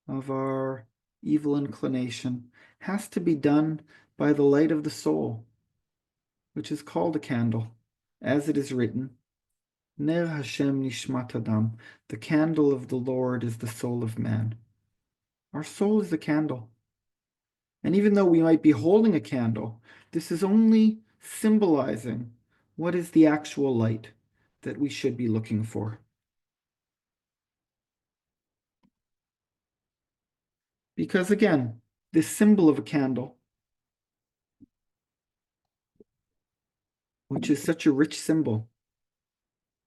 of our evil inclination, has to be done by the light of the soul, which is called a candle, as it is written, Ner Hashem Nishmat Adam, the candle of the Lord is the soul of man. Our soul is the candle. And even though we might be holding a candle, this is only symbolizing what is the actual light that we should be looking for. Because again, this symbol of a candle, which is such a rich symbol,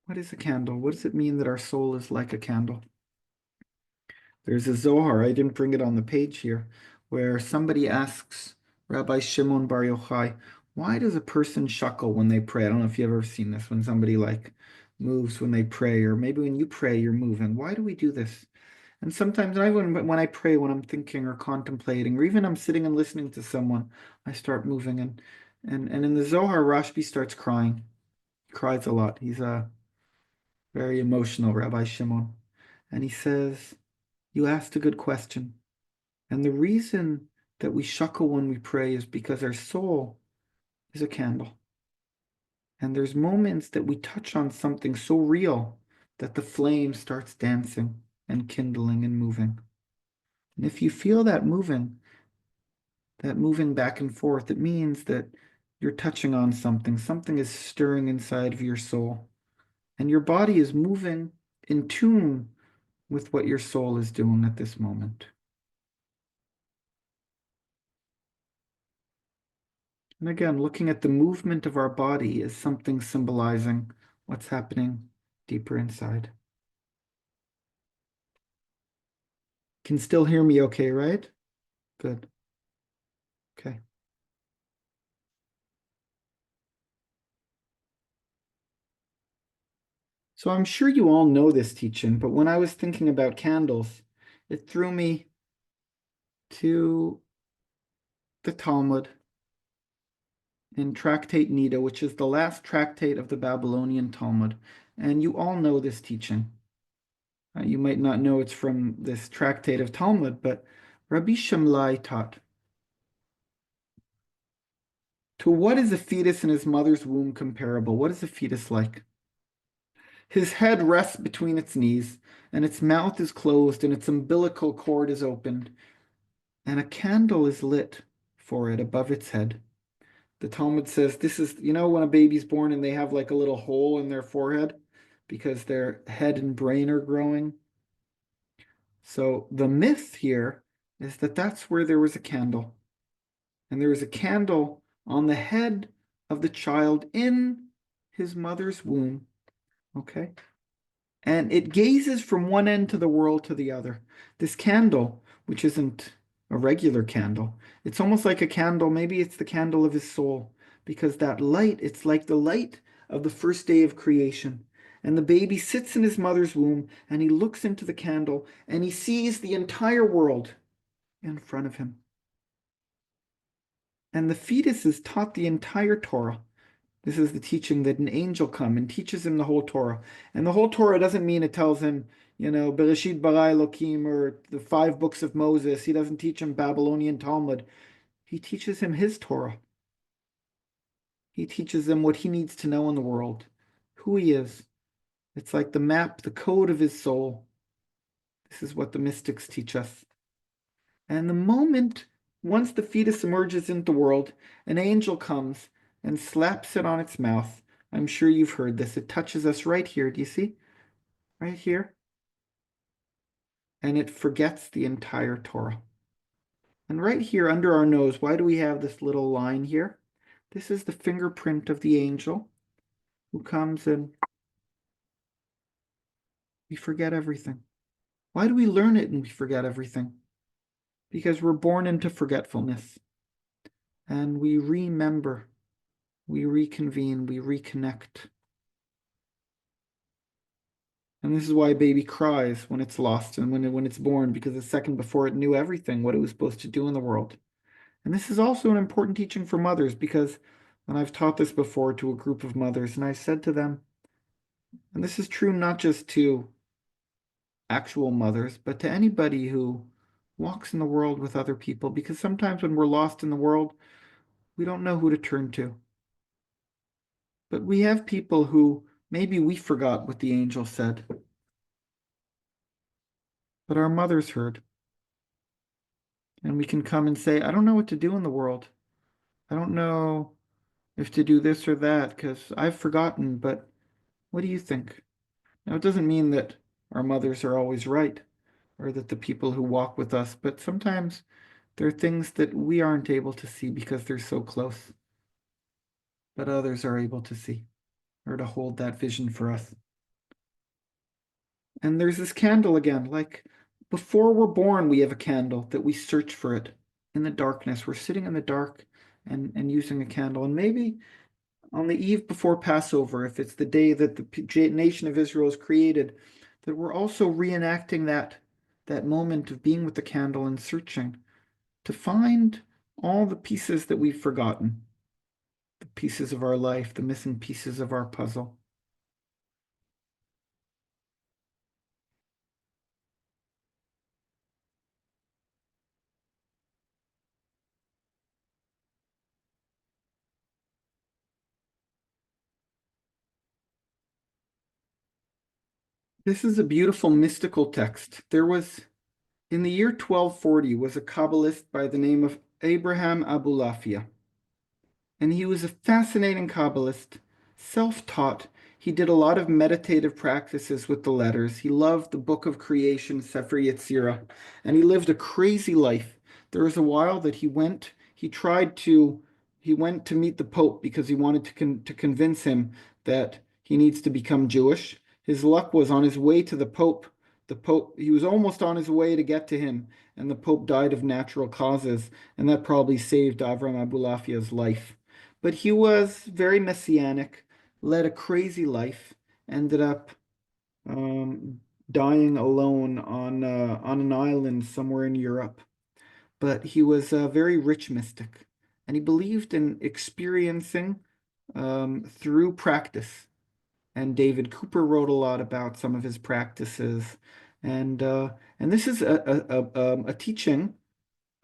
what is a candle? What does it mean that our soul is like a candle? There's a Zohar, I didn't bring it on the page here, where somebody asks Rabbi Shimon Bar Yochai, why does a person shuckle when they pray? I don't know if you've ever seen this, when somebody like moves when they pray, or maybe when you pray, you're moving. Why do we do this? And sometimes when I pray, when I'm thinking or contemplating, or even I'm sitting and listening to someone, I start moving. And in the Zohar, Rashbi starts crying. He cries a lot. He's a very emotional Rabbi Shimon. And he says, you asked a good question. And the reason that we shuckle when we pray is because our soul is a candle. And there's moments that we touch on something so real that the flame starts dancing and kindling and moving. And if you feel that moving back and forth, it means that you're touching on something. Something is stirring inside of your soul. And your body is moving in tune with what your soul is doing at this moment. And again, looking at the movement of our body is something symbolizing what's happening deeper inside. Can still hear me okay, right? Good. Okay. So I'm sure you all know this teaching, but when I was thinking about candles, it threw me to the Talmud in Tractate Nida, which is the last tractate of the Babylonian Talmud. And you all know this teaching. You might not know it's from this tractate of Talmud, but Rabbi Shemlai taught, to what is a fetus in his mother's womb comparable? What is a fetus like? His head rests between its knees, and its mouth is closed, and its umbilical cord is opened, and a candle is lit for it above its head. The Talmud says this is, when a baby's born and they have like a little hole in their forehead because their head and brain are growing. So the myth here is that that's where there was a candle. And there was a candle on the head of the child in his mother's womb. Okay? And it gazes from one end to the world to the other. This candle, which isn't a regular candle, it's almost like a candle. Maybe it's the candle of his soul, because that light, it's like the light of the first day of creation. And the baby sits in his mother's womb and he looks into the candle and he sees the entire world in front of him. And the fetus is taught the entire Torah. This is the teaching that an angel comes and teaches him the whole Torah. And the whole Torah doesn't mean it tells him, Bereshit bara Elokim or the 5 books of Moses. He doesn't teach him Babylonian Talmud. He teaches him his Torah. He teaches him what he needs to know in the world, who he is. It's like the map, the code of his soul. This is what the mystics teach us. And the moment, once the fetus emerges into the world, an angel comes and slaps it on its mouth. I'm sure you've heard this. It touches us right here. Do you see? Right here. And it forgets the entire Torah. And right here under our nose, why do we have this little line here? This is the fingerprint of the angel who comes and we forget everything. Why do we learn it and we forget everything? Because we're born into forgetfulness. And we remember, we reconvene, we reconnect. And this is why a baby cries when it's lost and when it's born, because a second before it knew everything, what it was supposed to do in the world. And this is also an important teaching for mothers, because when I've taught this before to a group of mothers, and I said to them, and this is true not just to actual mothers, but to anybody who walks in the world with other people, because sometimes when we're lost in the world, we don't know who to turn to. But we have people who maybe we forgot what the angel said, but our mothers heard. And we can come and say, I don't know what to do in the world. I don't know if to do this or that because I've forgotten, but what do you think? Now, it doesn't mean that our mothers are always right or that the people who walk with us, but sometimes there are things that we aren't able to see because they're so close, but others are able to see or to hold that vision for us. And there's this candle again, like before we're born, we have a candle that we search for it in the darkness. We're sitting in the dark and using a candle. And maybe on the eve before Passover, if it's the day that the nation of Israel is created, that we're also reenacting that moment of being with the candle and searching to find all the pieces that we've forgotten, the pieces of our life, the missing pieces of our puzzle. This is a beautiful mystical text. There was, in the year 1240, was a Kabbalist by the name of Abraham Abulafia. And he was a fascinating Kabbalist, self-taught. He did a lot of meditative practices with the letters. He loved the book of creation, Sefer Yetzirah, and he lived a crazy life. There was a while that he went to meet the Pope because he wanted to convince him that he needs to become Jewish. His luck was on his way to the Pope. He was almost on his way to get to him, and the Pope died of natural causes, and that probably saved Avram Abulafia's life. But he was very messianic, led a crazy life, ended up dying alone on an island somewhere in Europe. But he was a very rich mystic, and he believed in experiencing through practice. And David Cooper wrote a lot about some of his practices, and this is a teaching,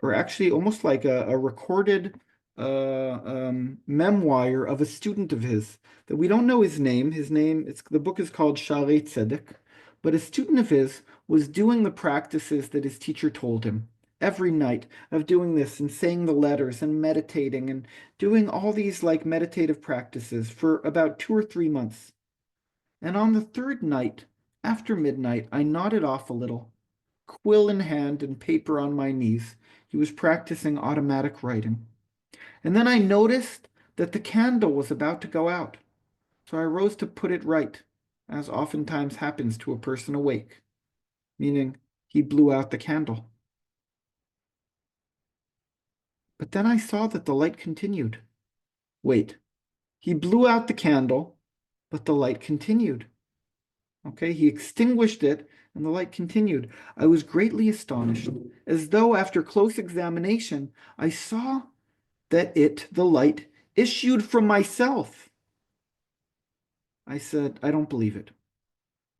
or actually almost like a recorded memoir of a student of his that we don't know his name. The book is called Sharei Tzedek, but a student of his was doing the practices that his teacher told him every night of doing this and saying the letters and meditating and doing all these like meditative practices for about 2 or 3 months. And on the third night, after midnight, I nodded off a little, quill in hand and paper on my knees. He was practicing automatic writing. And then I noticed that the candle was about to go out. So I rose to put it right, as oftentimes happens to a person awake, meaning he blew out the candle. But then I saw that the light continued. Wait, he blew out the candle, but the light continued. Okay, he extinguished it and the light continued. I was greatly astonished, as though after close examination, I saw that the light, issued from myself. I said, I don't believe it.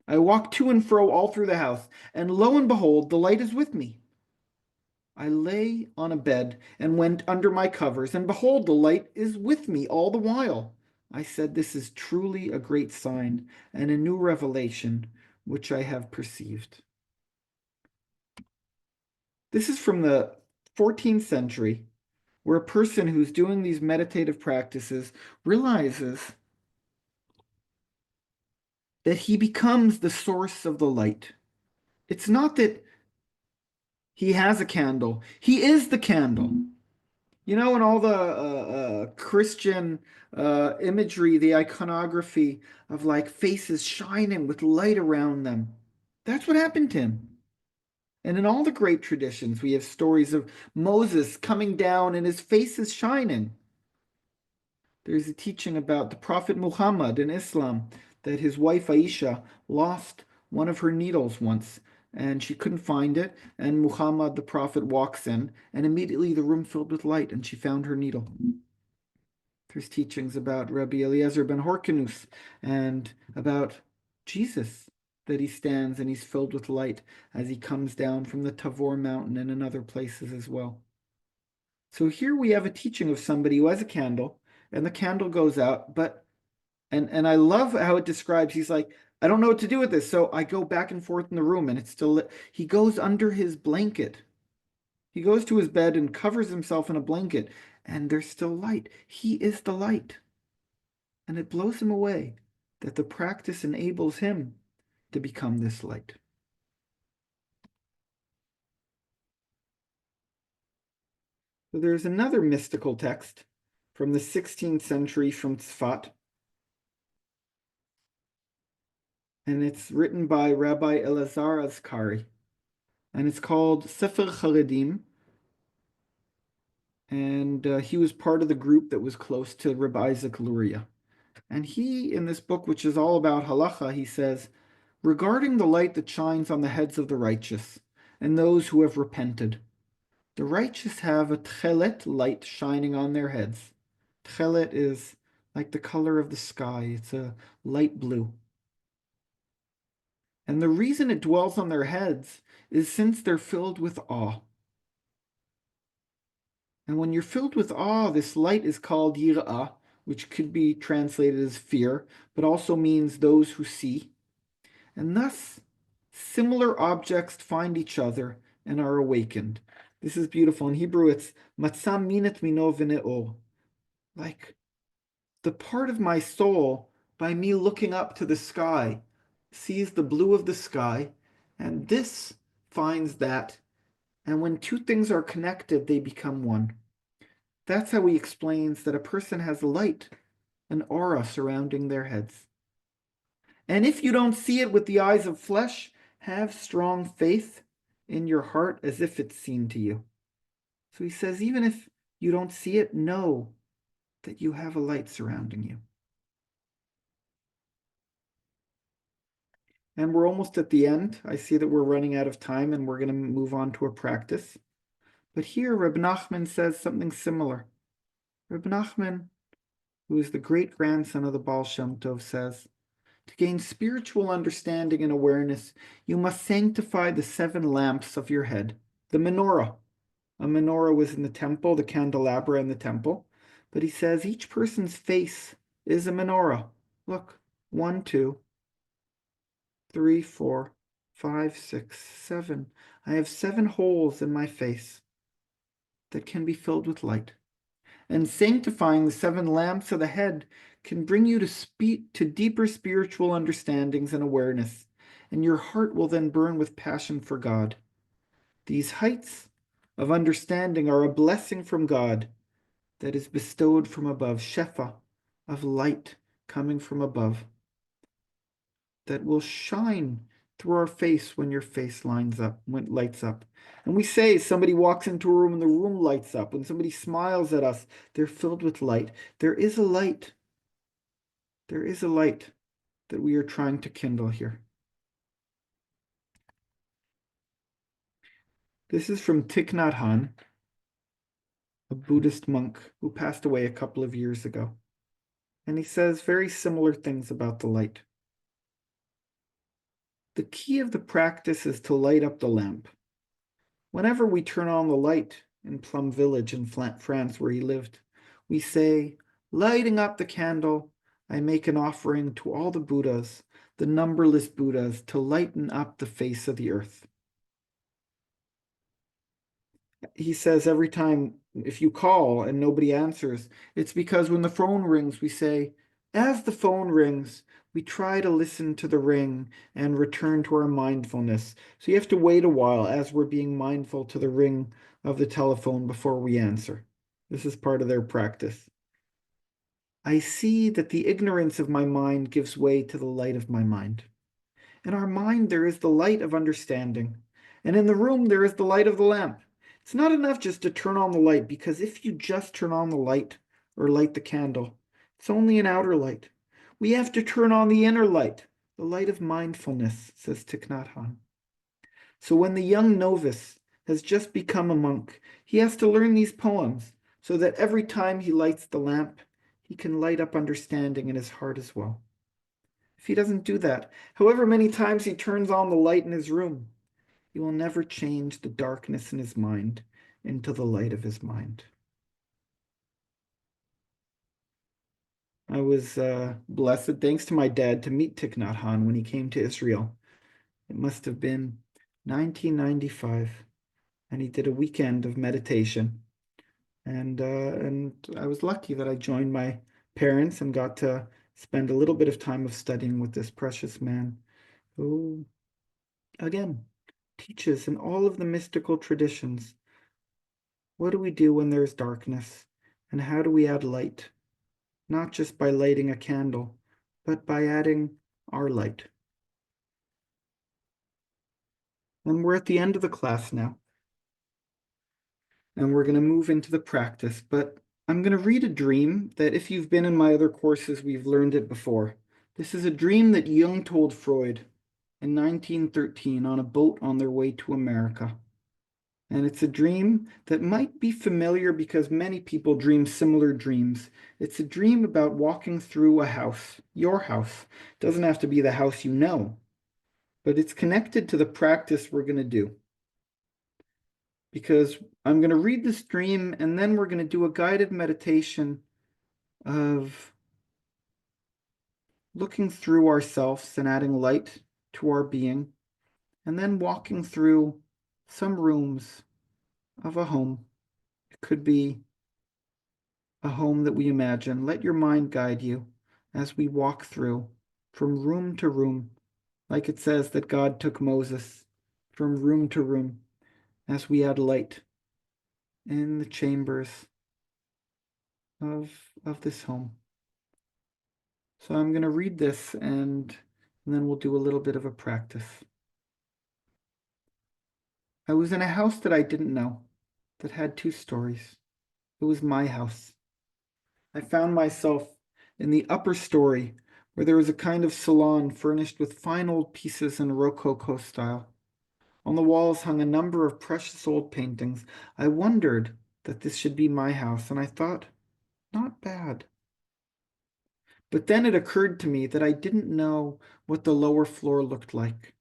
I walked to and fro all through the house, and lo and behold, the light is with me. I lay on a bed and went under my covers, and behold, the light is with me all the while. I said, this is truly a great sign and a new revelation which I have perceived. This is from the 14th century, where a person who's doing these meditative practices realizes that he becomes the source of the light. It's not that he has a candle. He is the candle. You know, in all the Christian imagery, the iconography of like faces shining with light around them. That's what happened to him. And in all the great traditions, we have stories of Moses coming down and his face is shining. There's a teaching about the Prophet Muhammad in Islam that his wife Aisha lost one of her needles once and she couldn't find it. And Muhammad, the Prophet, walks in and immediately the room filled with light and she found her needle. There's teachings about Rabbi Eliezer ben Horkanus and about Jesus, that he stands and he's filled with light as he comes down from the Tavor mountain and in other places as well. So here we have a teaching of somebody who has a candle and the candle goes out, but and I love how it describes, he's like, I don't know what to do with this. So I go back and forth in the room and it's still lit. He goes under his blanket. He goes to his bed and covers himself in a blanket and there's still light. He is the light. And it blows him away that the practice enables him to become this light. So there's another mystical text from the 16th century from Tzfat, and it's written by Rabbi Elazar Azkari, and it's called Sefer Charedim, and he was part of the group that was close to Rabbi Isaac Luria. And he, in this book, which is all about halacha, he says, regarding the light that shines on the heads of the righteous and those who have repented, the righteous have a tchelet light shining on their heads. Tchelet is like the color of the sky. It's a light blue. And the reason it dwells on their heads is since they're filled with awe. And when you're filled with awe, this light is called yirah, which could be translated as fear, but also means those who see. And thus, similar objects find each other and are awakened. This is beautiful. In Hebrew, it's matzah minet mino v'ne'or. Like the part of my soul, by me looking up to the sky, sees the blue of the sky, and this finds that. And when two things are connected, they become one. That's how he explains that a person has light, an aura surrounding their heads. And if you don't see it with the eyes of flesh, have strong faith in your heart as if it's seen to you. So he says, even if you don't see it, know that you have a light surrounding you. And we're almost at the end. I see that we're running out of time and we're going to move on to a practice. But here, Reb Nachman says something similar. Reb Nachman, who is the great-grandson of the Baal Shem Tov, says, to gain spiritual understanding and awareness, you must sanctify the 7 lamps of your head. The menorah. A menorah was in the temple, the candelabra in the temple. But he says each person's face is a menorah. Look, 1, 2, 3, 4, 5, 6, 7. I have 7 holes in my face that can be filled with light. And sanctifying the 7 lamps of the head can bring you to deeper spiritual understandings and awareness, and your heart will then burn with passion for God. These heights of understanding are a blessing from God that is bestowed from above, shefa, of light coming from above, that will shine through our face when your face lights up. And we say somebody walks into a room and the room lights up. When somebody smiles at us, they're filled with light. There is a light. There is a light that we are trying to kindle here. This is from Tich Naht Hanh, a Buddhist monk who passed away a couple of years ago. And he says very similar things about the light. The key of the practice is to light up the lamp. Whenever we turn on the light in Plum Village in France, where he lived, we say, lighting up the candle, I make an offering to all the Buddhas, the numberless Buddhas, to lighten up the face of the earth. He says every time, if you call and nobody answers, it's because when the phone rings, we say, as the phone rings, we try to listen to the ring and return to our mindfulness. So you have to wait a while as we're being mindful to the ring of the telephone before we answer. This is part of their practice. I see that the ignorance of my mind gives way to the light of my mind. In our mind, there is the light of understanding. And in the room, there is the light of the lamp. It's not enough just to turn on the light, because if you just turn on the light or light the candle, it's only an outer light. We have to turn on the inner light, the light of mindfulness, says Thich Nhat Hanh. So when the young novice has just become a monk, he has to learn these poems so that every time he lights the lamp, he can light up understanding in his heart as well. If he doesn't do that, however many times he turns on the light in his room, he will never change the darkness in his mind into the light of his mind. I was blessed, thanks to my dad, to meet Thich Nhat Hanh when he came to Israel. It must have been 1995, and he did a weekend of meditation. And I was lucky that I joined my parents and got to spend a little bit of time of studying with this precious man who, again, teaches in all of the mystical traditions. What do we do when there's darkness? And how do we add light? Not just by lighting a candle, but by adding our light. And we're at the end of the class now. And we're going to move into the practice, but I'm going to read a dream that if you've been in my other courses, we've learned it before. This is a dream that Jung told Freud in 1913 on a boat on their way to America. And it's a dream that might be familiar because many people dream similar dreams. It's a dream about walking through a house, your house. It doesn't have to be the house you know, but it's connected to the practice we're going to do. Because I'm going to read this dream and then we're going to do a guided meditation of looking through ourselves and adding light to our being, and then walking through some rooms of a home. It could be a home that we imagine. Let your mind guide you as we walk through from room to room, like it says that God took Moses from room to room as we add light in the chambers of this home. So I'm going to read this and then we'll do a little bit of a practice. I was in a house that I didn't know, that had 2 stories. It was my house. I found myself in the upper story where there was a kind of salon furnished with fine old pieces in Rococo style. On the walls hung a number of precious old paintings. I wondered that this should be my house, and I thought, not bad. But then it occurred to me that I didn't know what the lower floor looked like.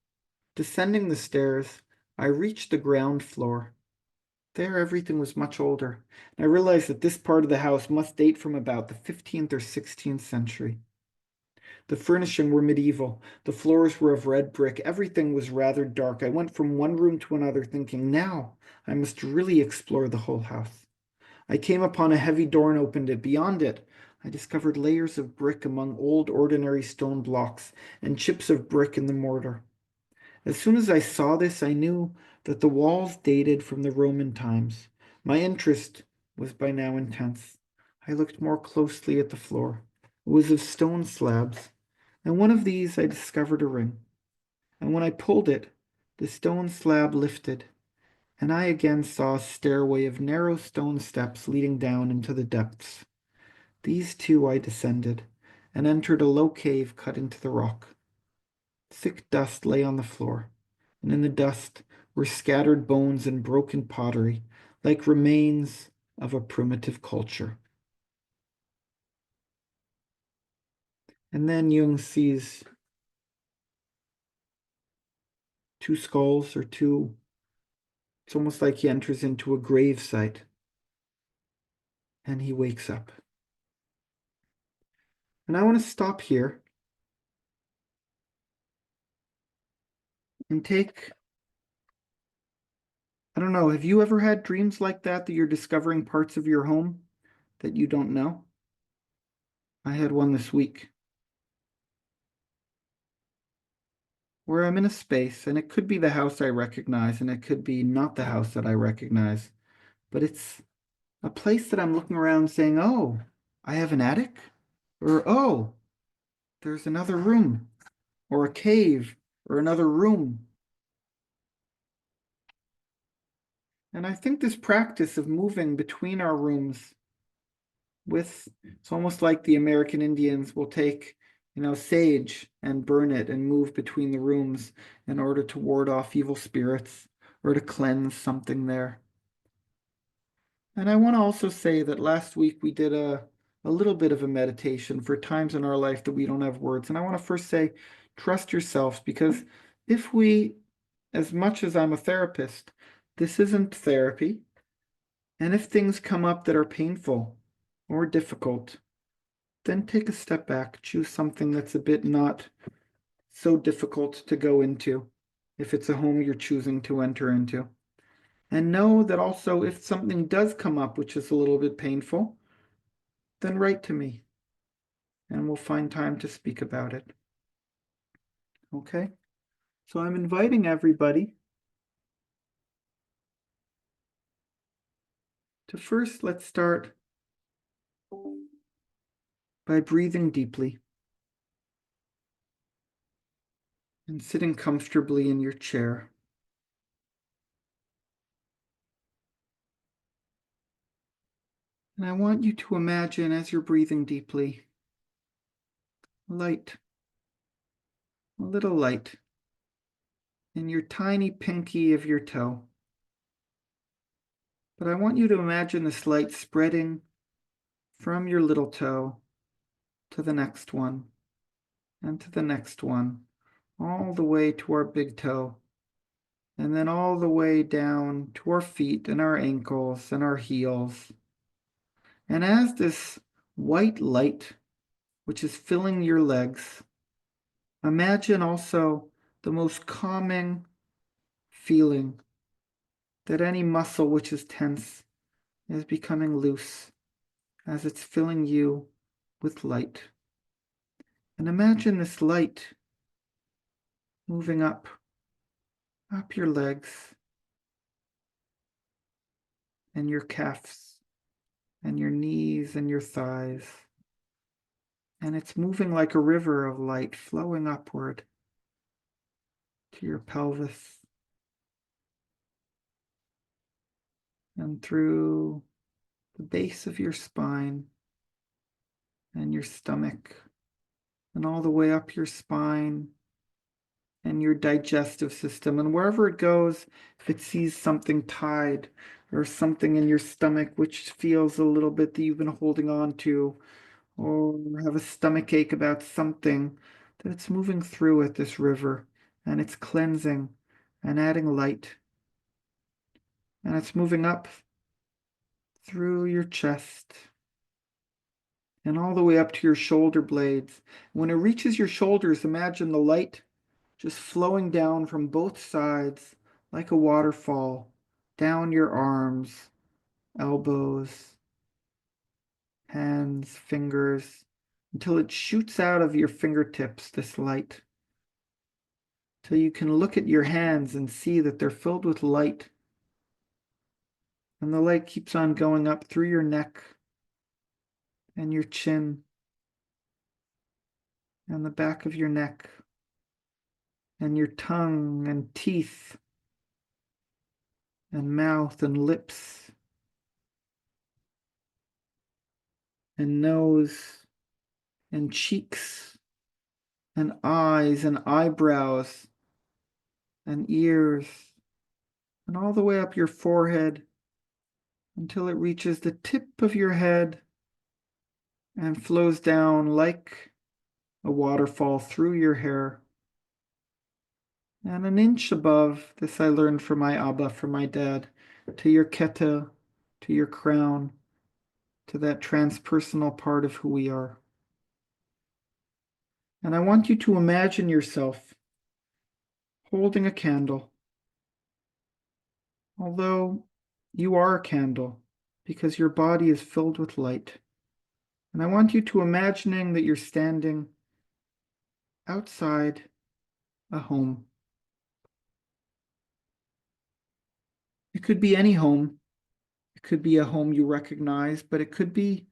Descending the stairs, I reached the ground floor. There, everything was much older, and I realized that this part of the house must date from about the 15th or 16th century. The furnishing were medieval. The floors were of red brick. Everything was rather dark. I went from one room to another thinking, now I must really explore the whole house. I came upon a heavy door and opened it. Beyond it, I discovered layers of brick among old ordinary stone blocks and chips of brick in the mortar. As soon as I saw this, I knew that the walls dated from the Roman times. My interest was by now intense. I looked more closely at the floor. It was of stone slabs, and one of these I discovered a ring. And when I pulled it, the stone slab lifted, and I again saw a stairway of narrow stone steps leading down into the depths. These two I descended, and entered a low cave cut into the rock. Thick dust lay on the floor, and in the dust were scattered bones and broken pottery, like remains of a primitive culture. And then Jung sees two skulls or two. It's almost like he enters into a grave site, and he wakes up. And I want to stop here and take, I don't know, have you ever had dreams like that you're discovering parts of your home that you don't know? I had one this week where I'm in a space, and it could be the house I recognize, and it could be not the house that I recognize, but it's a place that I'm looking around saying, oh, I have an attic, or oh, there's another room, or a cave, or another room. And I think this practice of moving between our rooms it's almost like the American Indians will take, sage and burn it and move between the rooms in order to ward off evil spirits or to cleanse something there. And I want to also say that last week we did a little bit of a meditation for times in our life that we don't have words. And I want to first say, trust yourselves, because if we, as much as I'm a therapist, this isn't therapy. And if things come up that are painful or difficult, then take a step back, choose something that's a bit not so difficult to go into, if it's a home you're choosing to enter into. And know that also if something does come up which is a little bit painful, then write to me and we'll find time to speak about it. Okay? So I'm inviting everybody to first, let's start by breathing deeply and sitting comfortably in your chair. And I want you to imagine, as you're breathing deeply, light, a little light in your tiny pinky of your toe. But I want you to imagine this light spreading from your little toe to the next one, and to the next one, all the way to our big toe, and then all the way down to our feet and our ankles and our heels. And as this white light, which is filling your legs, imagine also the most calming feeling that any muscle which is tense is becoming loose as it's filling you with light. And imagine this light moving up your legs and your calves and your knees and your thighs. And it's moving like a river of light flowing upward to your pelvis and through the base of your spine and your stomach and all the way up your spine and your digestive system. And wherever it goes, if it sees something tied or something in your stomach which feels a little bit that you've been holding on to, or have a stomach ache about something, that it's moving through it, this river, and it's cleansing and adding light. And it's moving up through your chest and all the way up to your shoulder blades. When it reaches your shoulders, imagine the light just flowing down from both sides like a waterfall, down your arms, elbows, hands, fingers, until it shoots out of your fingertips, this light. Till you can look at your hands and see that they're filled with light. And the light keeps on going up through your neck and your chin and the back of your neck and your tongue and teeth and mouth and lips and nose and cheeks and eyes and eyebrows and ears and all the way up your forehead until it reaches the tip of your head and flows down like a waterfall through your hair. And an inch above, this I learned from my Abba, from my dad, to your keta, to your crown, to that transpersonal part of who we are. And I want you to imagine yourself holding a candle, although you are a candle because your body is filled with light. And I want you to imagining that you're standing outside a home. It could be any home. It could be a home you recognize, but it could be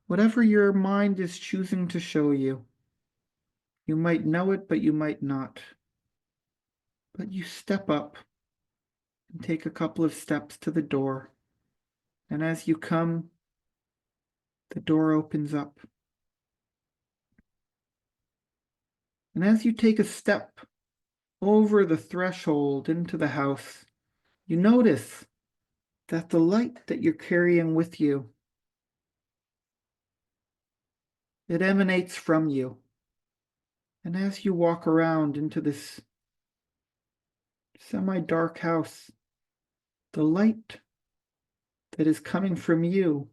whatever your mind is choosing to show you. You might know it, but you might not. But you step up and take a couple of steps to the door. And as you come, the door opens up. And as you take a step over the threshold into the house, you notice that the light that you're carrying with you, it emanates from you. And as you walk around into this semi-dark house, the light that is coming from you,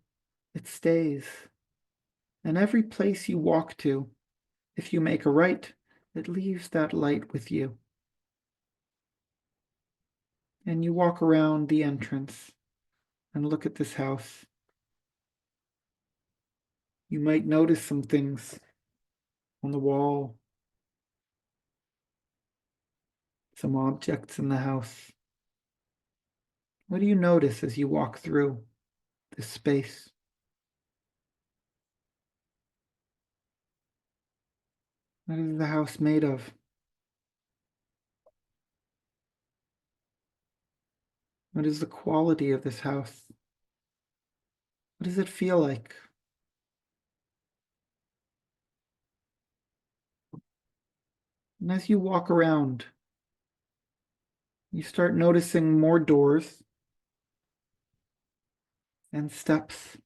it stays. And every place you walk to, if you make a right, it leaves that light with you. And you walk around the entrance and look at this house. You might notice some things on the wall, some objects in the house. What do you notice as you walk through this space? What is the house made of? What is the quality of this house? What does it feel like? And as you walk around, you start noticing more doors and steps.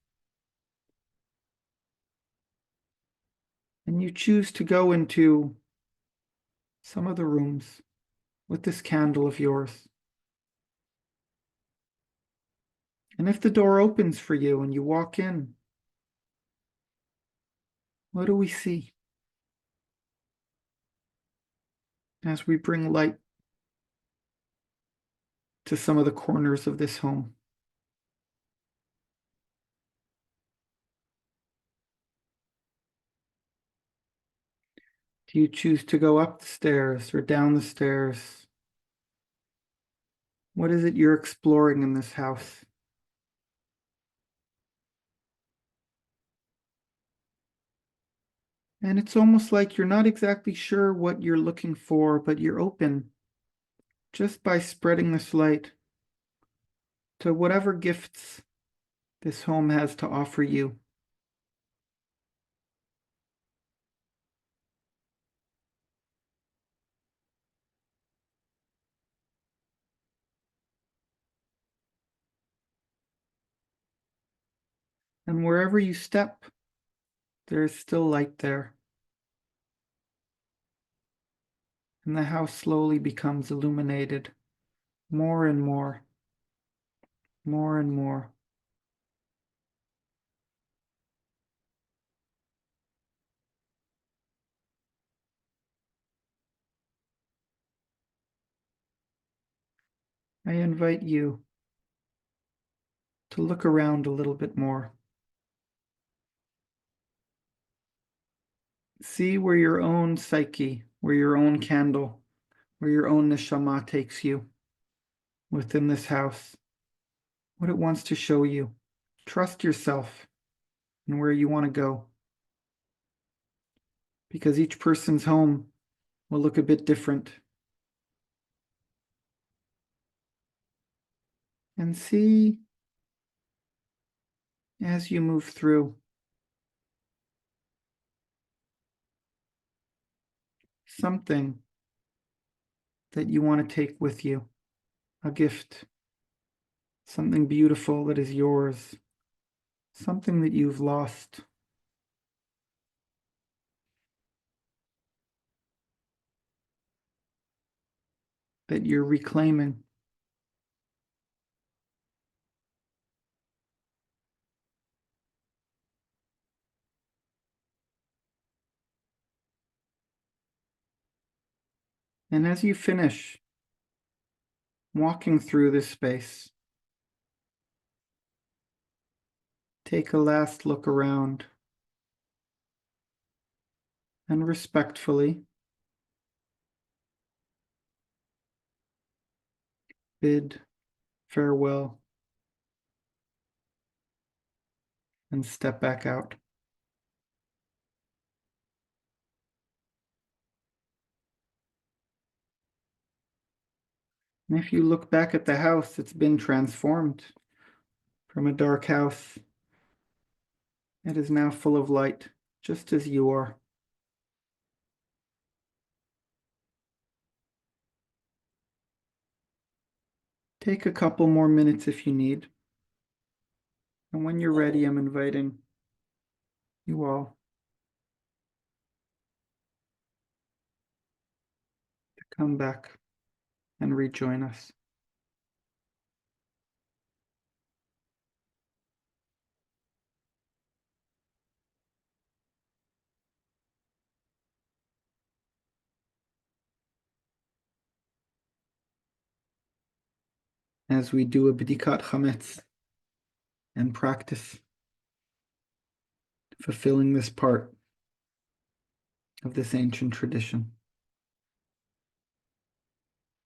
And you choose to go into some of the rooms with this candle of yours. And if the door opens for you and you walk in, what do we see as we bring light to some of the corners of this home? Do you choose to go up the stairs or down the stairs? What is it you're exploring in this house? And it's almost like you're not exactly sure what you're looking for, but you're open just by spreading this light to whatever gifts this home has to offer you. And wherever you step, there is still light there. And the house slowly becomes illuminated more and more. more and more. I invite you to look around a little bit more. See where your own psyche, where your own candle, where your own neshama takes you within this house, what it wants to show you. Trust yourself and where you want to go. Because each person's home will look a bit different. And see as you move through something that you want to take with you, a gift, something beautiful that is yours, something that you've lost. That you're reclaiming. And as you finish walking through this space, take a last look around and respectfully bid farewell and step back out. And if you look back at the house, it's been transformed from a dark house. It is now full of light, just as you are. Take a couple more minutes if you need. And when you're ready, I'm inviting you all to come back and rejoin us. As we do a Bedikat Hametz and practice fulfilling this part of this ancient tradition.